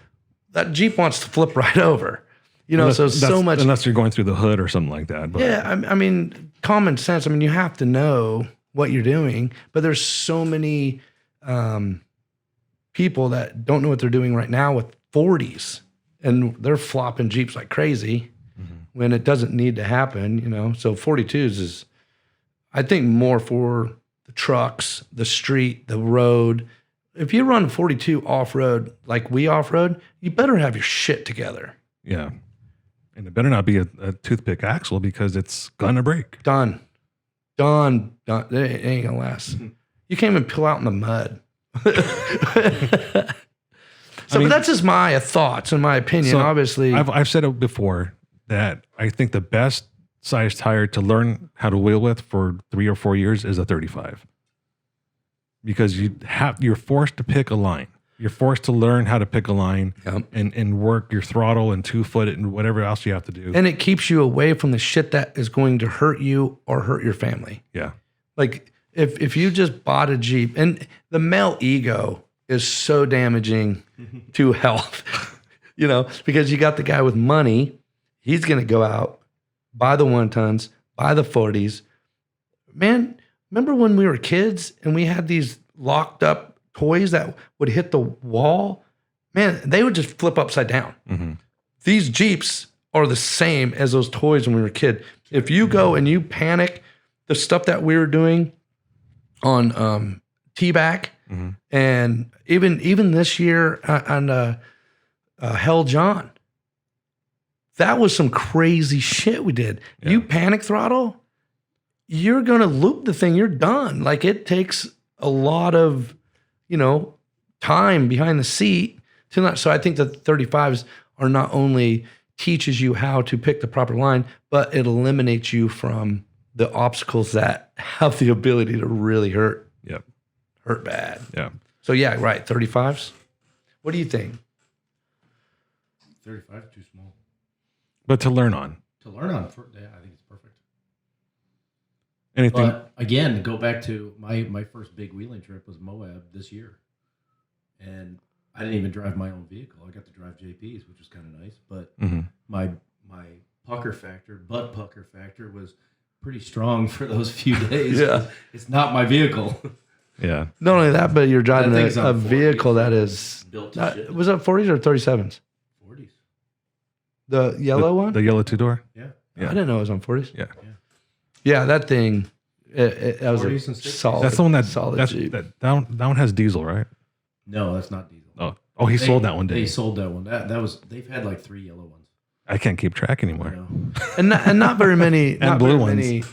that Jeep wants to flip right over. So much. Unless you're going through the hood or something like that. But. Yeah, I mean, common sense. I mean, you have to know what you're doing, but there's so many people that don't know what they're doing right now with 40s, and they're flopping Jeeps like crazy when it doesn't need to happen, So 42s is, I think, more for the trucks, the street, the road. If you run 42 off-road like we off-road, you better have your shit together. Yeah. And it better not be a toothpick axle because it's gonna break. Done. It ain't gonna last. You can't even peel out in the mud. But that's just my thoughts and my opinion. So Obviously, I've said it before that I think the best size tire to learn how to wheel with for 3 or 4 years is a 35, because you're forced to pick a line. You're forced to learn how to pick a line and work your throttle and 2-foot it and whatever else you have to do. And it keeps you away from the shit that is going to hurt you or hurt your family. Yeah. Like if you just bought a Jeep, and the male ego is so damaging to health, because you got the guy with money, he's going to go out, buy the 1-tons, buy the 40s. Man, remember when we were kids and we had these locked up toys that would hit the wall? Man, they would just flip upside down. Mm-hmm. These Jeeps are the same as those toys when we were a kid. If you go and you panic the stuff that we were doing on T-Back, and even this year on Hell John, that was some crazy shit we did. Yeah. You panic throttle, you're gonna loop the thing. You're done. Like it takes a lot of, time behind the seat to not. So I think the 35s are not only teaches you how to pick the proper line, but it eliminates you from the obstacles that have the ability to really hurt bad. Yeah. So yeah, right. 35s. What do you think? 35 is too small. But to learn on. To learn on, yeah, I think it's perfect. Anything. But again, go back to my first big wheeling trip was Moab this year. And I didn't even drive my own vehicle. I got to drive JP's, which was kind of nice. But my pucker factor, butt pucker factor was pretty strong for those few days. Yeah. It's not my vehicle. Yeah. Not only that, but you're driving That thing's a on vehicle 40s. that is Built to shit. was it 40s or 37s? 40s. The yellow one? The yellow 2-door? Yeah. Yeah. I didn't know it was on 40s. Yeah. Yeah, that thing. That was 40s a and 60s. solid. That's the one solid Jeep. that one has diesel, right? No, that's not Diesel. Oh, he sold that one They day. sold that one. That was they've had like 3 yellow ones. I can't keep track anymore. You know? and not very many not blue very ones. many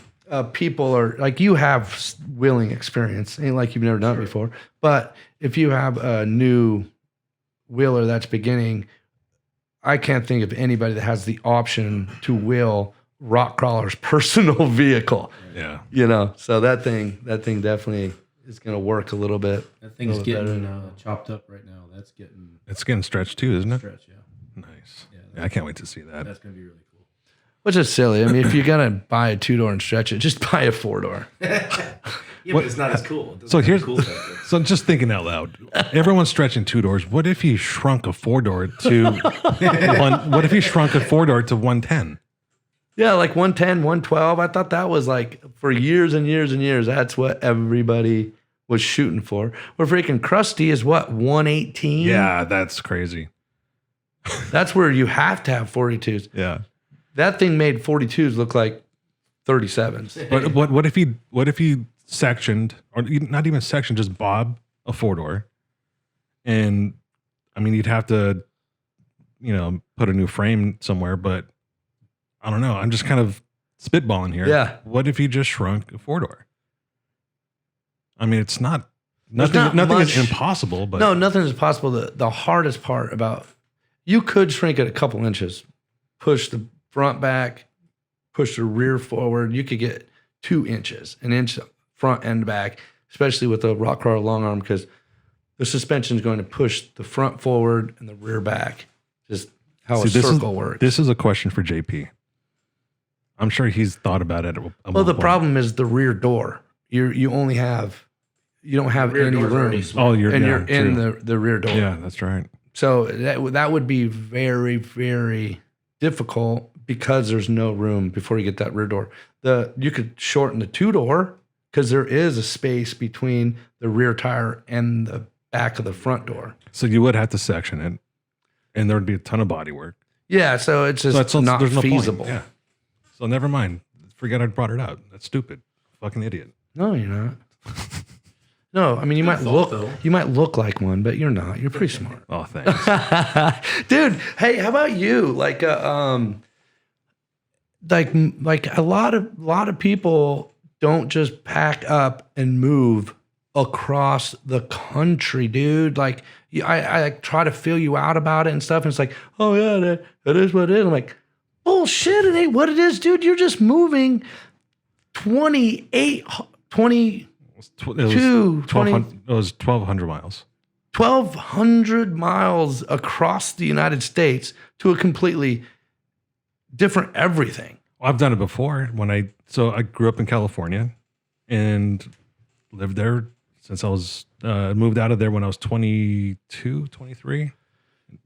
people are like, you have wheeling experience, ain't like you've never done it before, but if you have a new wheeler that's beginning, I can't think of anybody that has the option to wheel Rock Krawler's personal vehicle. Yeah. So that thing definitely is going to work a little bit. That thing's little bit getting better. chopped up right now. That's getting It's getting stretched too, isn't it? stretched. Yeah, Nice. Yeah, Yeah, I can't wait to see that. that's gonna be really cool. Which is silly. I mean, if you're going to buy a 2-door and stretch it, just buy a 4-door. Yeah, but it's not as cool. It doesn't So have here's the cool factor. so just thinking out loud. Everyone's stretching 2-doors. What if he shrunk a 4-door to what if he shrunk a 4-door to 110? Yeah, like 110, 112. I thought that was like for years and years and years. That's what everybody was shooting for. Where freaking Krusty is what, 118? Yeah, that's crazy. That's where you have to have 42s. Yeah. That thing made 42s look like 37s. But what if he sectioned, or not even sectioned, just bob a 4-door, and I mean you'd have to, put a new frame somewhere. But I don't know. I'm just kind of spitballing here. Yeah. What if he just shrunk a 4-door? I mean, it's not There's nothing. not Nothing is much- impossible. But No, nothing is possible. The hardest part about, you could shrink it a couple inches, push the front back, push the rear forward. You could get 2 inches, an inch front and back, especially with the Rock Krawler long arm, because the suspension is going to push the front forward and the rear back. Just how a circle works. This is a question for JP. I'm sure he's thought about it. Well, the problem is the rear door. You don't have Rear any door's already room, small. Oh, you're and yeah, you're in true. the rear door. Yeah, that's right. So that would be very, very difficult because there's no room before you get that rear door. You could shorten the 2-door because there is a space between the rear tire and the back of the front door. So you would have to section it, and there would be a ton of body work. Yeah, so it's just So not there's no point. feasible. Yeah. So never mind. Forget I brought it up. That's stupid. Fucking idiot. No, you're not. No, I mean you might look like one, but you're not. You're pretty smart. Oh, thanks. Dude, hey, how about you? Like a lot of people don't just pack up and move across the country, dude. Like I try to feel you out about it and stuff, and it's like, oh yeah, that is what it is. I'm like, bullshit, it ain't what it is, dude. You're just moving 20 It was 1,200 miles. 1,200 miles across the United States to a completely different everything. Well, I've done it before. I grew up in California and lived there since I was moved out of there when I was 22, 23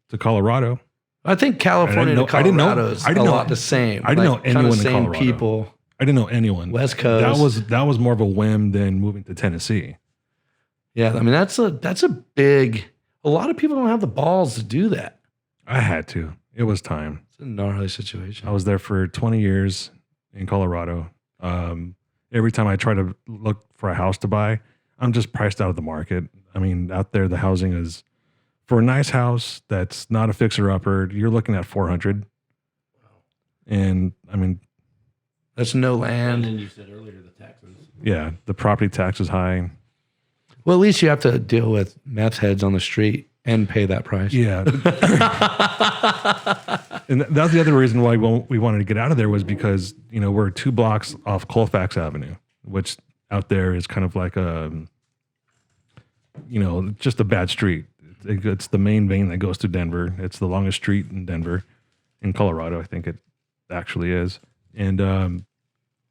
to Colorado. I think California to Colorado is a lot the same. I didn't know kinda anyone in same Colorado. people. I didn't know anyone. West Coast. That was more of a whim than moving to Tennessee. Yeah, I mean that's a big. A lot of people don't have the balls to do that. I had to. It was time. It's a gnarly situation. I was there for 20 years in Colorado. every time I try to look for a house to buy, I'm just priced out of the market. I mean, out there, the housing is for a nice house that's not a fixer upper, you're looking at 400. And I mean, That's no And land. then you said earlier the taxes. yeah, the property tax is high. Well, at least you have to deal with meth heads on the street and pay that price. Yeah. And that's the other reason why we wanted to get out of there was because, you know, we're 2 blocks off Colfax Avenue, which out there is kind of like a, you know, just a bad street. It's the main vein that goes to Denver. It's the longest street in Denver, in Colorado, I think it actually is. And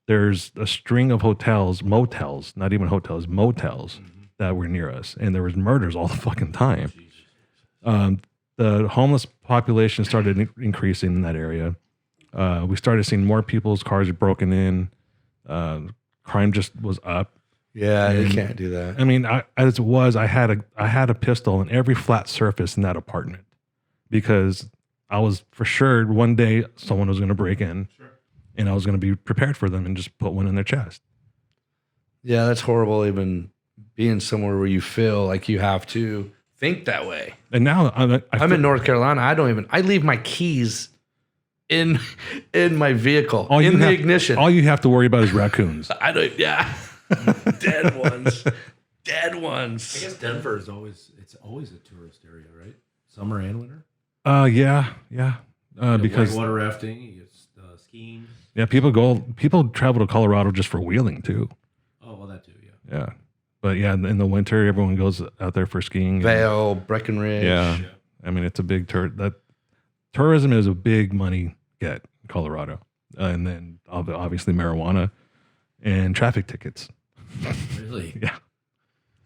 there's a string of motels, not even hotels, motels that were near us. And there was murders all the fucking time. The homeless population started increasing in that area. We started seeing more people's cars broken in. Crime just was up. Yeah, you can't do that. I mean, as it was, I had a pistol in every flat surface in that apartment because I was for sure one day someone was going to break in, and I was going to be prepared for them and just put one in their chest. Yeah, that's horrible. Even being somewhere where you feel like you have to think that way. And now I'm in North Carolina. I leave my keys in my vehicle in the ignition. All you have to worry about is raccoons. I don't. Yeah, dead ones. Dead ones. I guess Denver is always a tourist area, right? Summer and winter. Yeah. Because whitewater rafting, you get skiing. yeah, people travel to Colorado just for wheeling too. Oh, well, that too. Yeah. Yeah, but yeah, in the winter, everyone goes out there for skiing. Vail, Breckenridge. Yeah, I mean it's a big tourism is a big money get in Colorado, and then obviously marijuana and traffic tickets. Really? Yeah,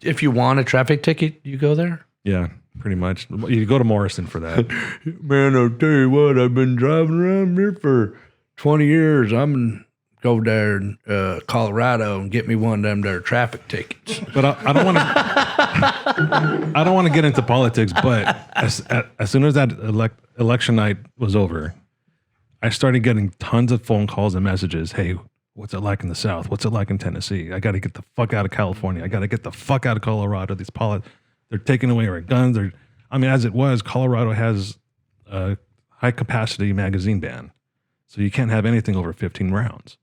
If you want a traffic ticket, you go there. yeah, pretty much. You go to Morrison for that. Man, I'll tell you what. I've been driving around here for 20 years. I'm gonna go there in Colorado and get me one of them there traffic tickets. But I don't want to. I don't want to get into politics. But as soon as that election night was over, I started getting tons of phone calls and messages. Hey, what's it like in the South? What's it like in Tennessee? I got to get the fuck out of California. I got to get the fuck out of Colorado. They're taking away our guns. As it was, Colorado has a high capacity magazine ban, so you can't have anything over 15 rounds.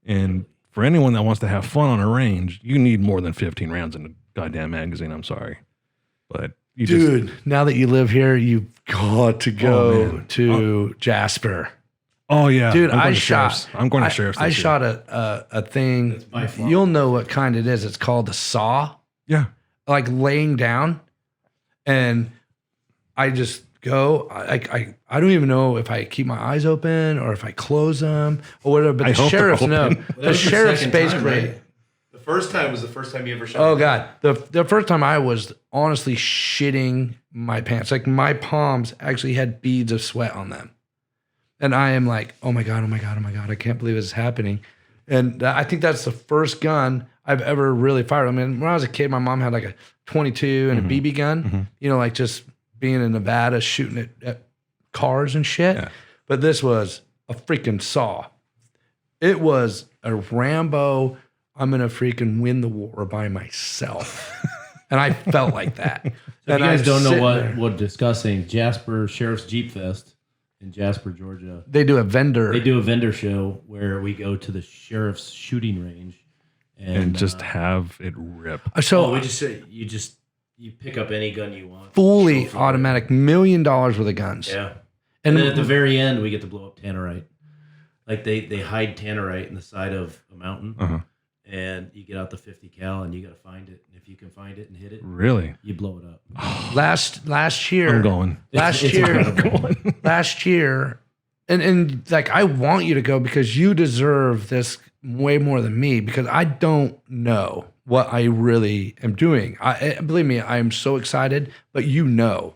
And for anyone that wants to have fun on a range, you need more than 15 rounds in a goddamn magazine. I'm sorry. But Dude, now that you live here, you've got to go to Jasper. Oh, yeah. Dude, I'm going to I Sheriff's. this year. shot a thing. by far. You'll know what kind it is. It's called the saw. Yeah. Like laying down, and I just go. I don't even know if I keep my eyes open or if I close them or whatever. But I the hope they're sheriffs know. open. The sheriff's basically. Right? The first time was the first time you ever shot. Oh God, the first time I was honestly shitting my pants. Like my palms actually had beads of sweat on them, and I am like, oh my God, I can't believe this is happening. And I think that's the first gun I've ever really fired. I mean, when I was a kid, my mom had like a 22 and a BB gun. You know, like just being in Nevada shooting at cars and shit. Yeah. But this was a freaking saw. It was a Rambo. I'm gonna freaking win the war by myself, and I felt like that. If And you guys I'm don't know sitting what there. we're discussing, Jasper Sheriff's Jeep Fest in Jasper, Georgia. They do a vendor. They do a vendor show where we go to the sheriff's shooting range And just have it rip. So we just say you pick up any gun you want. fully Show for automatic, $1 million worth of guns. it. Yeah. And And then at the very end, we get to blow up tannerite. Like they hide tannerite in the side of a mountain, Uh-huh. and you get out the 50 cal and you got to find it. And if you can find it and hit it, Really? you blow it up. last year, I'm going. Last It's year, incredible. last year, and like I want you to go because you deserve this way more than me because I don't know what I really am doing. Believe me, I am so excited, but you know,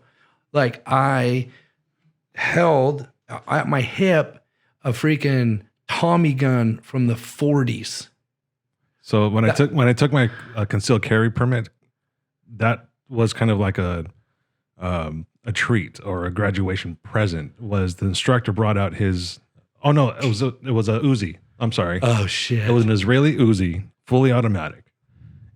like I held at my hip a freaking Tommy gun from the 40s. So when I took my concealed carry permit, that was kind of like a treat or a graduation present. Was the instructor brought out his? Oh no, it was a Uzi. I'm sorry. Oh shit. It was an Israeli Uzi, fully automatic.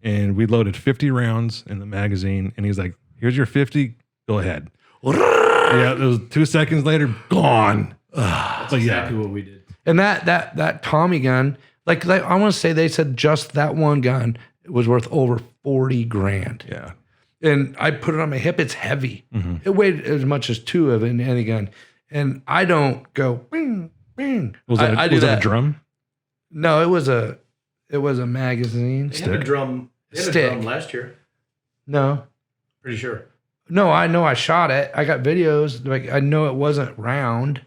And we loaded 50 rounds in the magazine. And he's like, here's your 50. Go ahead. Yeah, it was 2 seconds later, gone. That's exactly what we did. And that Tommy gun, like I want to say they said just that one gun was worth over 40 grand. Yeah. And I put it on my hip. It's heavy. It weighed as much as two of any gun. And I don't go bing, bing. Was that a drum? No, it was a magazine. They had a drum. They had a Stick. drum last year. No. Pretty sure. No, I know I shot it. I got videos. Like I know it wasn't round.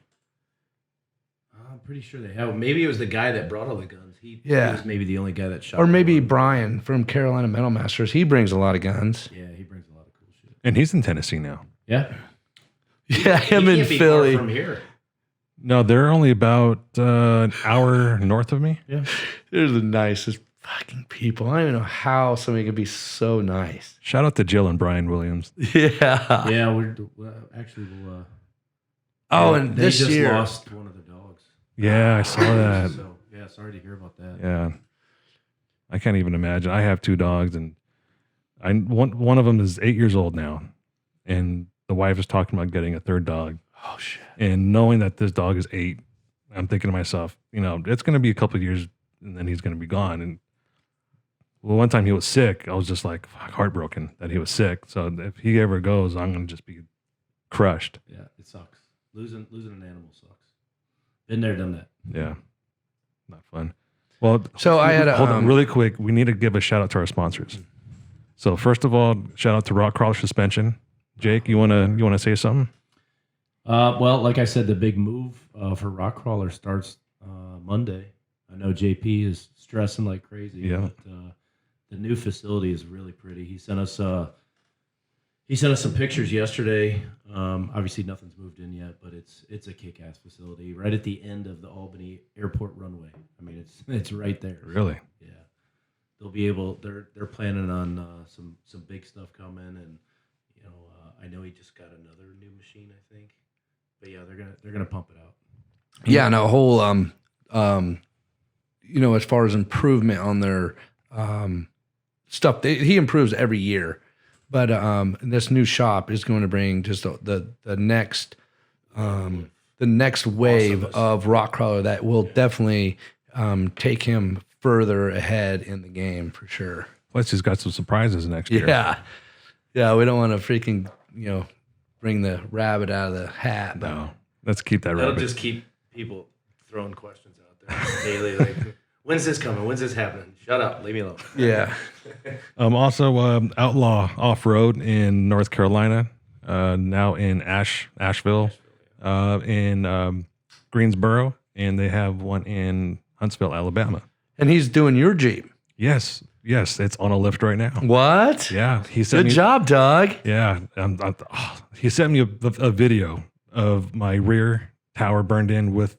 I'm pretty sure they have. Maybe it was the guy that brought all the guns. He was maybe the only guy that shot. Or maybe them. Brian from Carolina Metal Masters. He brings a lot of guns. Yeah, he brings a lot of cool shit. And he's in Tennessee now. Yeah. Yeah, him He in can't be Philly. far from here. No, they're only about an hour north of me. Yeah. They're the nicest fucking people. I don't even know how somebody could be so nice. Shout out to Jill and Brian Williams. Yeah. Yeah, we'll Oh, and they this just year. lost one of the dogs. Yeah, I saw that. So yeah, sorry to hear about that. Yeah. I can't even imagine. I have 2 dogs, and one of them is 8 years old now. And the wife is talking about getting a 3rd dog. Oh shit. And knowing that this dog is 8, I'm thinking to myself, it's going to be a couple of years and then he's going to be gone. And well, one time he was sick. I was just like heartbroken that he was sick. So if he ever goes, I'm going to just be crushed. Yeah, it sucks. Losing an animal sucks. Been there, done that. Yeah. Not fun. Well, So I had a hold on really quick. We need to give a shout out to our sponsors. So first of all, shout out to Rock Krawler Suspension. Jake, you want to say something? Well, like I said, the big move for Rock Krawler starts Monday. I know JP is stressing like crazy. Yeah. But, the new facility is really pretty. He sent us some pictures yesterday. Obviously, nothing's moved in yet, but it's a kick-ass facility right at the end of the Albany Airport runway. I mean, it's right there. Really? Yeah. They'll be able. They're planning on some big stuff coming, and I know he just got another new machine, I think. But yeah, they're gonna pump it out. Yeah, no, whole as far as improvement on their stuff, he improves every year. But this new shop is going to bring just the next wave of Rock Krawler that will definitely take him further ahead in the game for sure. Plus, he's got some surprises next year. Yeah, we don't want to freaking bring the rabbit out of the hat. But No, let's keep that That'll rabbit. just keep people throwing questions out there daily. Like, when's this coming? When's this happening? Shut up. Leave me alone. yeah. Also, Outlaw Off-Road in North Carolina, now in Asheville, in Greensboro, and they have one in Huntsville, Alabama. And he's doing your Jeep. Yes, it's on a lift right now. What? Yeah, he sent Good me. job, Doug. Yeah, he sent me a video of my rear tower burned in with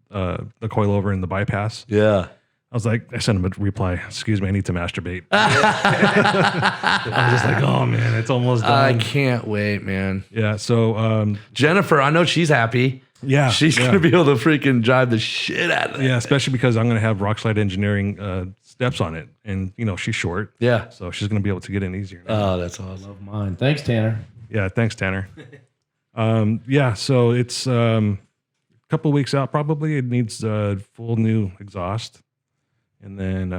the coilover and the bypass. Yeah. I sent him a reply. Excuse me, I need to masturbate. I was just like, oh man, it's almost done. I can't wait, man. Yeah. So, Jennifer, I know she's happy. yeah, She's yeah. going to be able to freaking drive the shit out of that. Yeah, especially because I'm going to have Rockslide Engineering steps on it, and she's short, Yeah. so she's going to be able to get in easier. Now. Oh, that's awesome. Love mine. Thanks, Tanner. Yeah, thanks, Tanner. Yeah, so it's a couple of weeks out probably. It needs full new exhaust, and then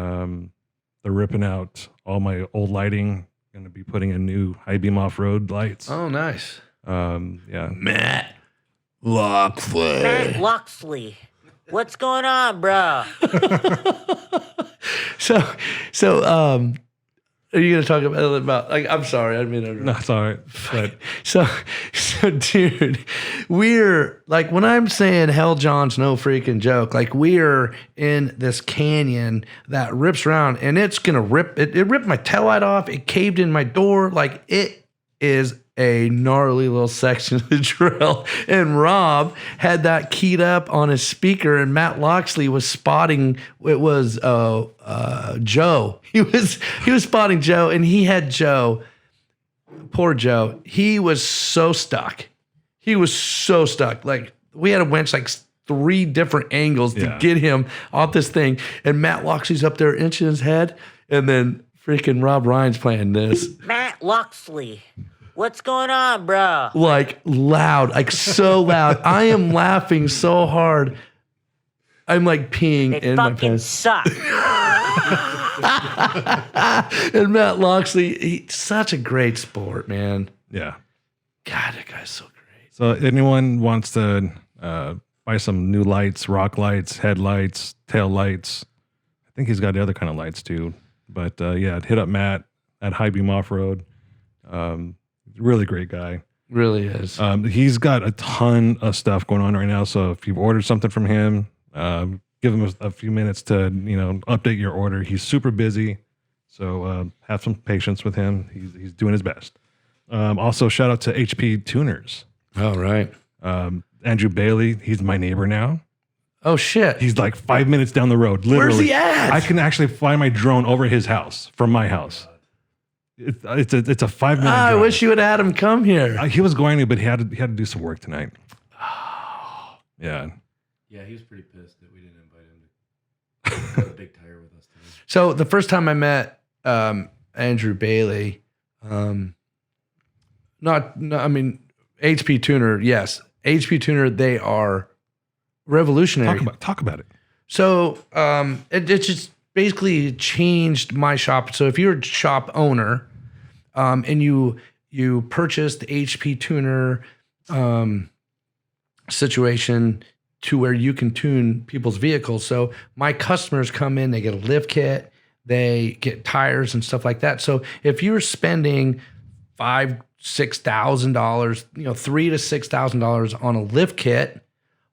they're ripping out all my old lighting. Going to be putting in new high beam off road lights. Oh, nice. Yeah, Matt Lockwood. Matt Loxley. What's going on, bro? So, are you going to talk about like, I'm sorry, I didn't mean to interrupt. no, it's all right. But So, dude, we're like, when I'm saying Hell John's no freaking joke, like we're in this canyon that rips around and it's going to rip, it ripped my taillight off. It caved in my door. Like it is a gnarly little section of the trail. And Rob had that keyed up on his speaker and Matt Loxley was spotting, it was Joe. He was spotting Joe and he had Joe. Poor Joe. He was so stuck. Like we had a winch like 3 different angles to get him off this thing. And Matt Loxley's up there inching his head, and then freaking Rob Ryan's playing this. Matt Loxley, what's going on, bro? Like loud, like so loud. I am laughing so hard. I'm like peeing They in my fucking pants. suck. And Matt Loxley, he's such a great sport, man. Yeah. God, that guy's so great. So anyone wants to buy some new lights, rock lights, headlights, tail lights. I think he's got the other kind of lights too. But yeah, hit up Matt at High Beam Off Road. Really great guy. Really is. He's got a ton of stuff going on right now. So if you've ordered something from him, give him a few minutes to update your order. He's super busy, so have some patience with him. He's doing his best. Also, shout out to HP Tuners. Oh, right. Andrew Bailey. He's my neighbor now. Oh, shit. He's like 5 minutes down the road. Literally. Where's he at? I can actually fly my drone over his house from my house. It's a 5 minute. I drive. wish you would have had him come here. He was going to, but he had to do some work tonight. Oh, yeah. Yeah, he was pretty pissed that we didn't invite him to have a big tire with us today. So the first time I met Andrew Bailey, HP Tuner, yes. HP Tuner, they are revolutionary. Talk about it. So it just basically changed my shop. So if you're a shop owner and you purchased the HP Tuner situation to where you can tune people's vehicles. So my customers come in, they get a lift kit, they get tires and stuff like that. So if you're spending $5,000-$6,000, $3,000 to $6,000 on a lift kit,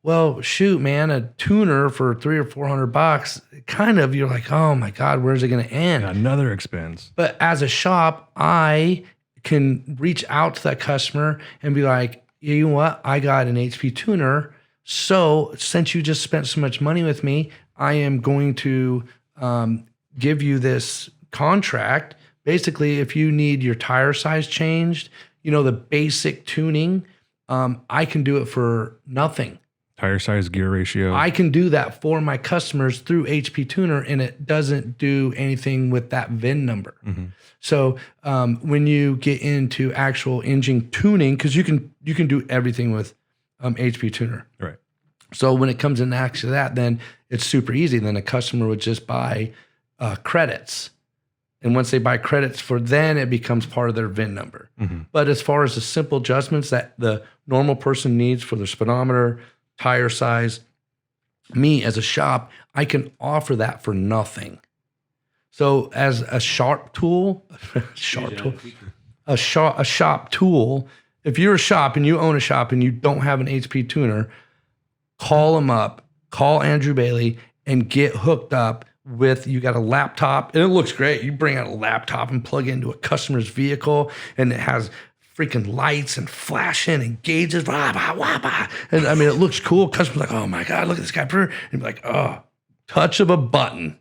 well, shoot, man, a tuner for $300 or $400, kind of, you're like, oh my God, where's it going to end? Yeah, another expense. But as a shop, I can reach out to that customer and be like, you know what? I got an HP tuner. So since you just spent so much money with me, I am going to give you this contract. Basically, if you need your tire size changed, the basic tuning, I can do it for nothing. Tire size, gear ratio. I can do that for my customers through HP Tuner, and it doesn't do anything with that VIN number. Mm-hmm. So when you get into actual engine tuning, because you can do everything with HP Tuner. Right. So when it comes in actually that, then it's super easy. Then a customer would just buy credits. And once they buy credits then it becomes part of their VIN number. Mm-hmm. But as far as the simple adjustments that the normal person needs for their speedometer, tire size, me as a shop, I can offer that for nothing. So as a sharp tool, a shop tool, if you're a shop and you own a shop and you don't have an HP tuner, call them up, call Andrew Bailey and get hooked up with, you got a laptop and it looks great. You bring out a laptop and plug it into a customer's vehicle and it has freaking lights and flashing and gauges, blah, blah, blah, blah. And I mean, it looks cool. Customer's like, oh my God, look at this guy. And be like, oh, touch of a button.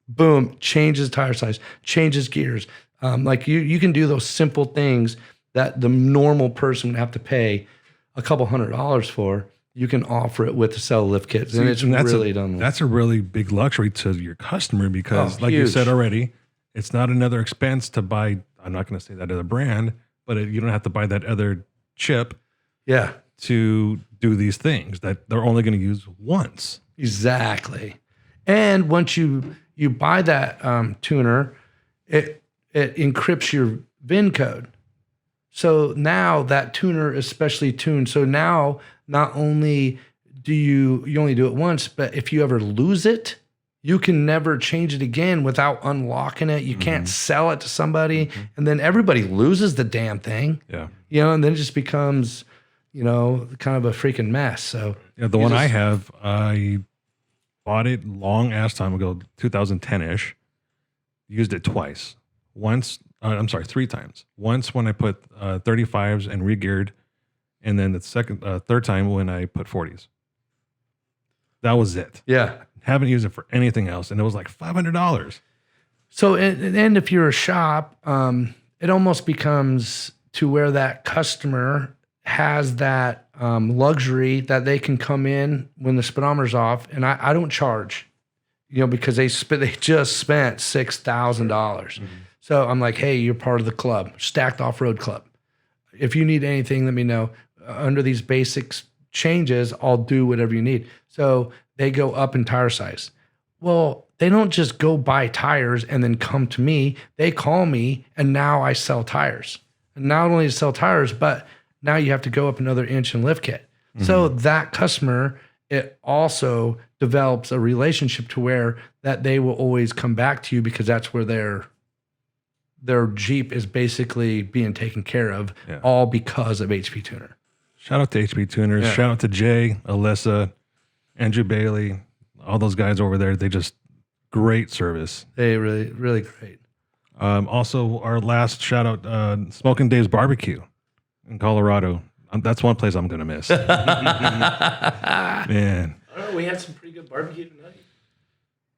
Boom, changes tire size, changes gears. Like you can do those simple things that the normal person would have to pay a couple $100 for. You can offer it with the cell lift kits, and it's really done. That's a really big luxury to your customer because, like huge. you said already, it's not another expense to buy. I'm not going to say that other brand, but you don't have to buy that other chip. Yeah, to do these things that they're only going to use once. Exactly. And once you buy that tuner, it encrypts your VIN code. So now that tuner is specially tuned. So now not only do you only do it once, but if you ever lose it, you can never change it again without unlocking it. You can't sell it to somebody, and then everybody loses the damn thing. Yeah. And then it just becomes, kind of a freaking mess. So yeah, the one I have, I bought it long ass time ago, 2010-ish. Used it twice. Three times. Once when I put 35s and re-geared, and then the third time when I put 40s. That was it. Yeah. Haven't used it for anything else, and it was like $500. So, and if you're a shop, it almost becomes to where that customer has that luxury that they can come in when the speedometer's off, and I don't charge, because they just spent $6,000. So I'm like, hey, you're part of the club, Stacked Off-Road Club. If you need anything, let me know. Under these basics changes, I'll do whatever you need. So they go up in tire size. Well, they don't just go buy tires and then come to me. They call me, and now I sell tires. And not only sell tires, but now you have to go up another inch in lift kit. So that customer, it also develops a relationship to where that they will always come back to you because that's where their Jeep is basically being taken care of, all because of HP Tuner. Shout out to HP Tuners. Yeah. Shout out to Jay, Alyssa, Andrew Bailey, all those guys over there. They just great service. They really, really great. Also, our last shout out, Smoking Dave's Barbecue in Colorado. That's one place I'm going to miss. Man. I don't know. We had some pretty good barbecue tonight.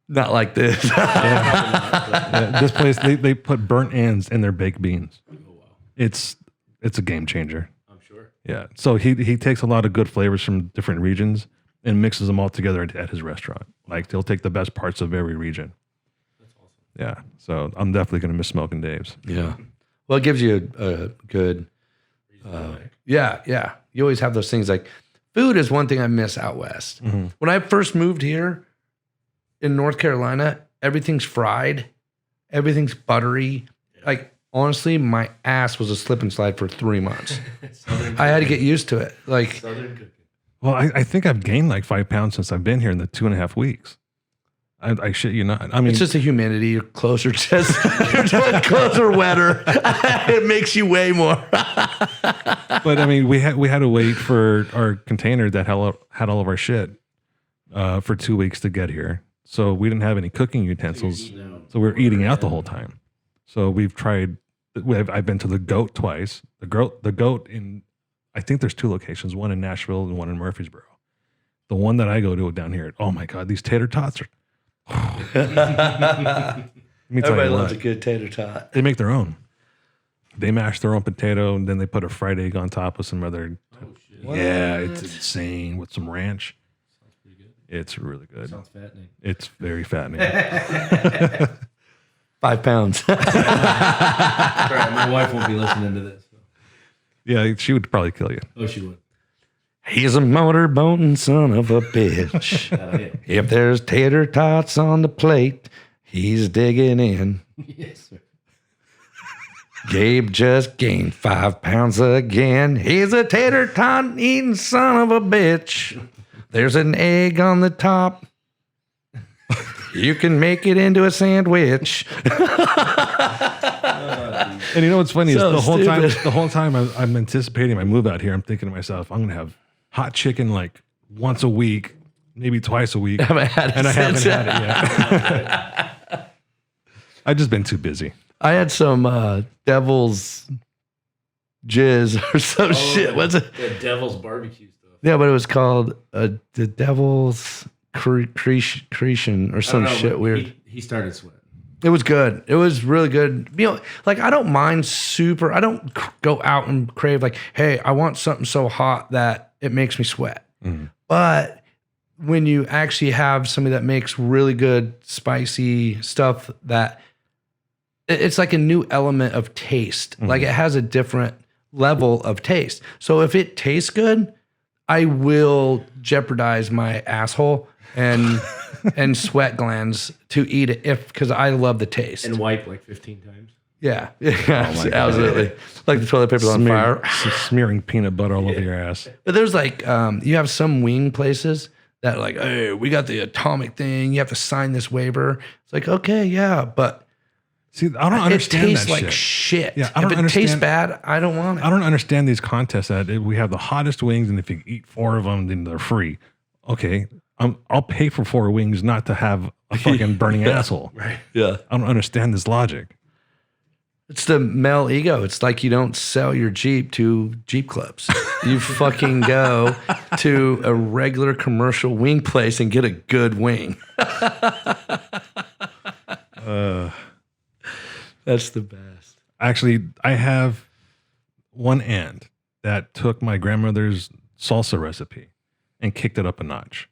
Not like this. Yeah, this place, they put burnt ends in their baked beans. Oh, wow. It's a game changer. I'm sure. Yeah. So he takes a lot of good flavors from different regions and mixes them all together at his restaurant. Like he'll take the best parts of every region. That's awesome. Yeah. So I'm definitely going to miss Smoking Dave's. Yeah. Well, it gives you a good, yeah. You always have those things like food is one thing I miss out west. When I first moved here in North Carolina, everything's fried, everything's buttery. Like honestly, my ass was a slip and slide for 3 months. I had to get used to it. Like Southern cooking. Well, I think I've gained like 5 pounds since I've been here in the 2.5 weeks. I shit you not. I mean, it's just the humidity. You're closer, you're just closer, wetter. It makes you weigh more. but I mean, we had to wait for our container that had all of our shit for 2 weeks to get here. So we didn't have any cooking utensils. So we were eating out the whole time. So we've tried. I've been to the Goat twice. The Goat in, I think there's 2 locations, one in Nashville and one in Murfreesboro. The one that I go to down here, oh my God, these tater tots are. Everybody loves a good tater tot. They make their own. They mash their own potato and then they put a fried egg on top with some other. Oh, shit. Yeah, it's insane with some ranch. Sounds pretty good. It's really good. Sounds fattening. It's very fattening. 5 pounds. All right, my wife won't be listening to this. So. Yeah, she would probably kill you. Oh, she would. He's a motorboating son of a bitch. If there's tater tots on the plate, he's digging in. Yes, sir. Gabe just gained 5 pounds again. He's a tater tot eating son of a bitch. There's an egg on the top. You can make it into a sandwich. And you know what's funny So is stupid. the whole time I'm anticipating my move out here, I'm thinking to myself, I'm gonna have hot chicken like once a week, maybe twice a week, I haven't had it yet. I've just been too busy. I had some devil's jizz or some shit. What's it? The devil's barbecue stuff. Yeah, but it was called the devil's Creation or some shit weird. He started sweating. It was good. It was really good. Like I don't mind I don't go out and crave like, hey, I want something so hot that it makes me sweat. But when you actually have somebody that makes really good spicy stuff that it's like a new element of taste. Like it has a different level of taste. So if it tastes good, I will jeopardize my asshole and sweat glands to eat it because I love the taste. And wipe like 15 times. Yeah, absolutely. Like the toilet paper's on fire. Smearing peanut butter all over your ass. But there's like, you have some wing places that are like, hey, we got the atomic thing. You have to sign this waiver. It's like, okay, yeah, but See, I don't understand it tastes that like shit. shit. Yeah, I don't if it tastes understand- bad, I don't want it. I don't understand these contests that we have the hottest wings, and if you eat 4 of them, then they're free. Okay, I'll pay for 4 wings, not to have a fucking burning asshole. Right. Yeah. I don't understand this logic. It's the male ego. It's like you don't sell your Jeep to Jeep clubs. You fucking go to a regular commercial wing place and get a good wing. That's the best. Actually, I have one aunt that took my grandmother's salsa recipe and kicked it up a notch.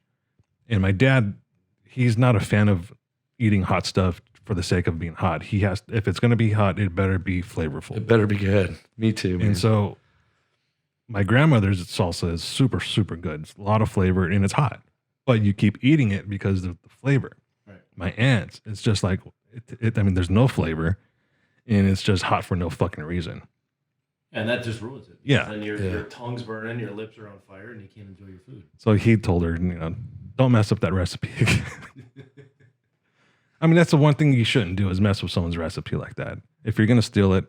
And my dad, he's not a fan of eating hot stuff for the sake of being hot. He has, if it's going to be hot, it better be flavorful. It better be good. Me too, man. And so my grandmother's salsa is super, super good. It's a lot of flavor and it's hot, but you keep eating it because of the flavor. Right. My aunt's, it's just like, I mean, there's no flavor and it's just hot for no fucking reason. And that just ruins it. Yeah. And your tongue's burning, your lips are on fire, and you can't enjoy your food. So he told her, don't mess up that recipe again. I mean, that's the one thing you shouldn't do is mess with someone's recipe like that. If you're going to steal it.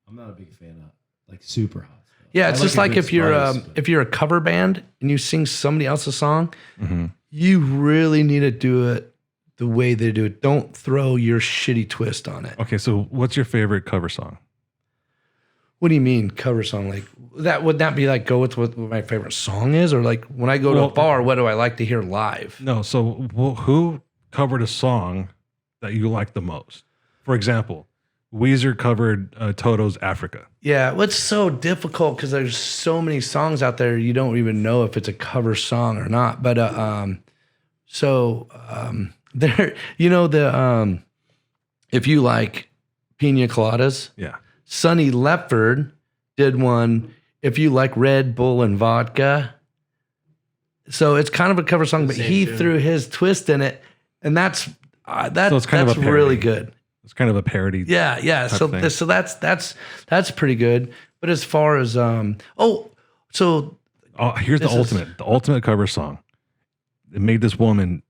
I'm not a big fan of like super hot stuff. Yeah, it's just a like good if spice, you're a cover band and you sing somebody else's song, Mm-hmm. you really need to do it the way they do it. Don't throw your shitty twist on it. Okay, so what's your favorite cover song? What do you mean cover song? Like that would that be like go with what my favorite song is, or like when I go to a bar, what do I like to hear live? No, so who covered a song that you like the most? For example, Weezer covered Toto's Africa. Yeah, well, it's so difficult because there's so many songs out there you don't even know if it's a cover song or not. But there, if you like Pina Coladas, Yeah. Sonny Lefford did one. If you like Red Bull and vodka, so it's kind of a cover song, but he threw his twist in it, and that's it's kind of a really parody. good. It's kind of a parody. Yeah, yeah. type So thing. so that's pretty good. But as far as Here's the ultimate cover song. It made this woman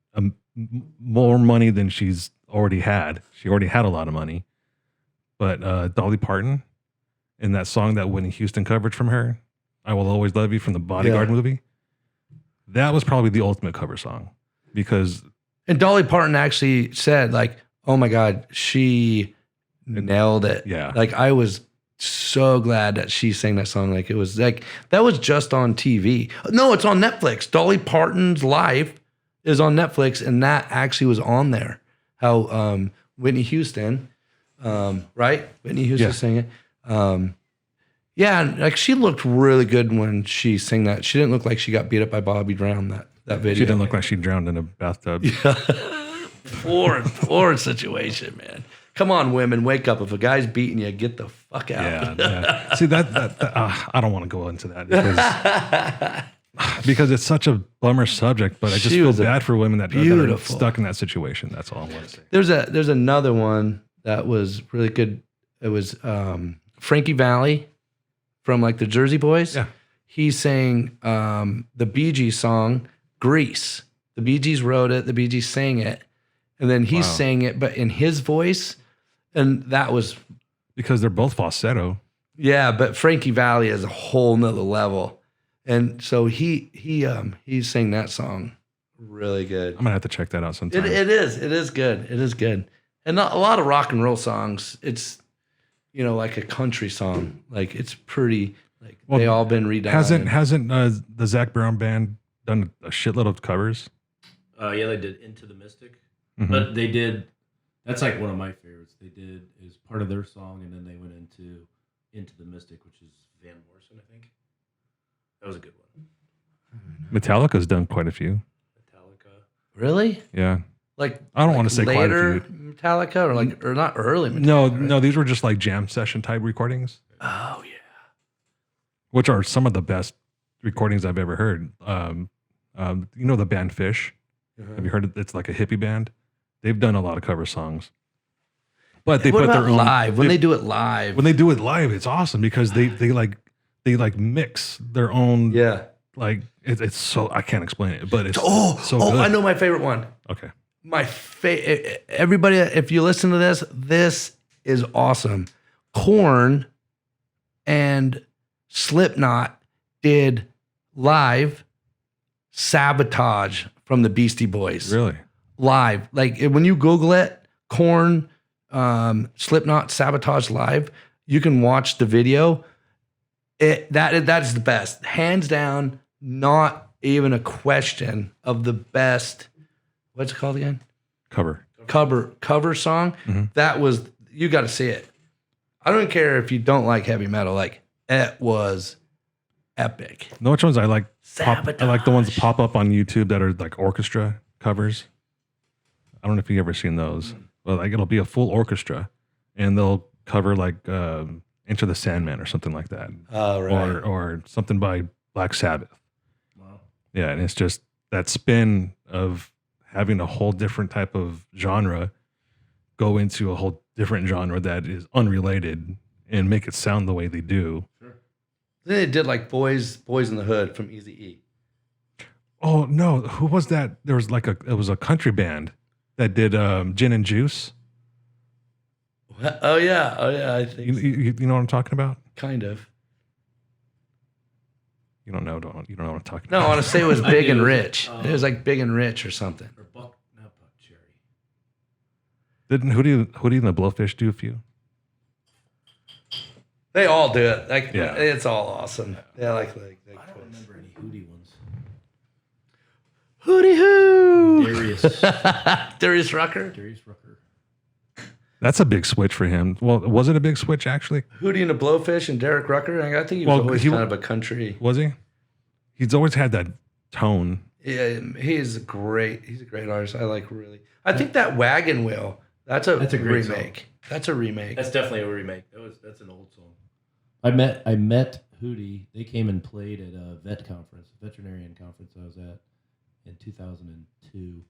more money than she's already had. She already had a lot of money. But Dolly Parton, in that song that Whitney Houston covered from her, "I Will Always Love You" from the Bodyguard movie, that was probably the ultimate cover song because. And Dolly Parton actually said, like, oh my God, she nailed it. Yeah. Like, I was so glad that she sang that song. Like, it was like, that was just on TV. No, it's on Netflix. Dolly Parton's Life is on Netflix, and that actually was on there. How Whitney Houston, right? Whitney Houston sang it. Yeah, and like she looked really good when she sang that. She didn't look like she got beat up by Bobby Brown, that video. She didn't look like she drowned in a bathtub. Poor situation, man. Come on, women, wake up. If a guy's beating you, get the fuck out. Yeah. See that I don't want to go into that because it's such a bummer subject. But I just She feel was a bad for women that are beautiful. stuck in that situation. That's all I want to say. There's another one that was really good. It was Frankie Valli from like the Jersey Boys. Yeah. He sang the Bee Gees song "Grease." The Bee Gees wrote it. The Bee Gees sang it, and then he sang it, but in his voice, and that was Because they're both falsetto. yeah. But Frankie Valli is a whole nother level, and so he sang that song really good. I'm gonna have to check that out sometime. It is good, and not a lot of rock and roll songs. It's like a country song. Like it's pretty. Like they all been redone. Hasn't the Zach Brown band done a shitload of covers? Yeah, they did Into the Mystic. Mhm. But they did, that's like one of my favorites. They did is part of their song, and then they went into the Mystic, which is Van Morrison, I think. That was a good one. Metallica's done quite a few. Metallica. Really? Yeah. Like I don't want to say quite a later few. Metallica or not early Metallica. No, these were just like jam session type recordings, Oh yeah. which are some of the best recordings I've ever heard. The band Fish? Have you heard it? It's like a hippie band. They've done a lot of cover songs, but they What put about their own live? When they do it live. When they do it live, it's awesome because they mix their own. Yeah. Like it's so I can't explain it, but it's Oh, so good. I know my favorite one. Okay. My everybody, if you listen to this is awesome. Korn and Slipknot did live Sabotage from the Beastie Boys. Really? Live. Like when you Google it, Korn, Slipknot, Sabotage live, you can watch the video. That's the best. Hands down, not even a question of the best. What's it called again? Cover. Cover song. Mhm. That was, you got to see it. I don't care if you don't like heavy metal. Like it was epic. You know which ones I like? I like the ones that Sabotage. pop up on YouTube that are like orchestra covers. I don't know if you've ever seen those, but like it'll be a full orchestra, and they'll cover like Into the Sandman or something like that, Oh, right. or something by Black Sabbath. Wow. Yeah, and it's just that spin of having a whole different type of genre go into a whole different genre that is unrelated and make it sound the way they do. Then they did like Boys in the Hood from Eazy-E. Oh no, who was that? There was like it was a country band that did Gin and Juice. Oh yeah, I think You know what I'm talking about? kind of. You don't know what I'm talking No, I about. want to say it was Big and do. Rich. It was like Big and Rich or something. Or Buck, not Buck Cherry. Didn't Hootie and the Blowfish do a few? They all do it. Like Yeah. it's all awesome. Yeah, like I don't remember any Hootie ones. Hootie Hoo. Darius. Darius Rucker. Darius Rucker. That's a big switch for him. Well, was it a big switch actually? Hootie and the Blowfish and Derek Rucker. I think he was Well, always he- kind of a country. Was he? He's always had that tone. Yeah, he's a great artist. I think that Wagon Wheel. That's a That's a great remake. That's a remake. That's definitely a remake. That's an old song. I met Hootie. They came and played at a veterinarian conference I was at in 2002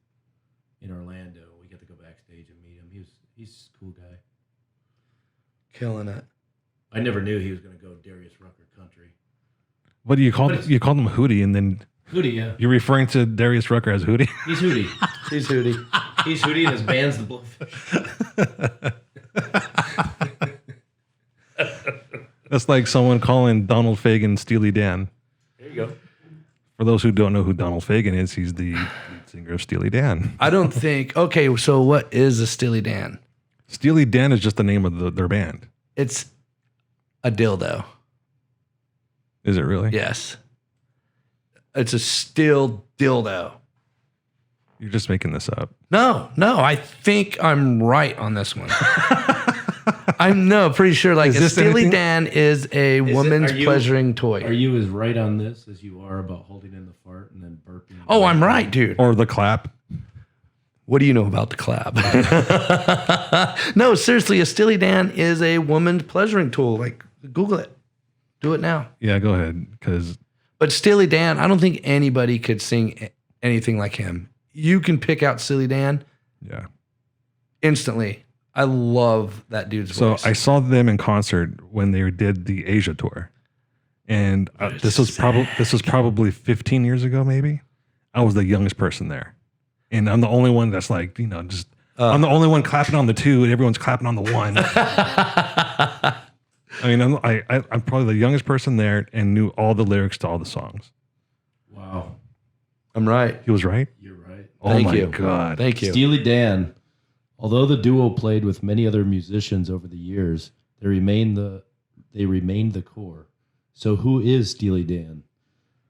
in Orlando. We got to go backstage and meet him. He's a cool guy. Killing it. I never knew he was going to go Darius Rucker country. What do you call him? You called him Hootie, and then Hootie, yeah. you're referring to Darius Rucker as Hootie. He's Hootie. He's Hootie. He's Hootie, and his band's the Blowfish. That's like someone calling Donald Fagen Steely Dan. There you go. For those who don't know who Donald Fagen is, he's the lead singer of Steely Dan. I don't think. Okay, so what is a Steely Dan? Steely Dan is just the name of their band. It's a dildo. Is it really? Yes. It's a still dildo. You're just making this up. No, I think I'm right on this one. I'm pretty sure like Is a this Steely anything- Dan is a woman's are you- pleasuring toy. Are you as right on this as you are about holding in the fart and then burping? Oh, I'm right, dude. Or the clap. What do you know about the clap? No, seriously, a Steely Dan is a woman's pleasuring tool. Like, Google it. Do it now. Yeah, go ahead. Because But Steely Dan, I don't think anybody could sing anything like him. You can pick out Steely Dan yeah. instantly. I love that dude's So voice. I saw them in concert when they did the Asia tour, and this was probably 15 years ago. Maybe I was the youngest person there, and I'm the only one that's like just I'm the only one clapping on the two, and everyone's clapping on the one. I mean, I'm probably the youngest person there and knew all the lyrics to all the songs. Wow. I'm right. He was right. You're right. Oh Thank my you. god! Thank you. Steely Dan. Although the duo played with many other musicians over the years, they remained the core. So who is Steely Dan?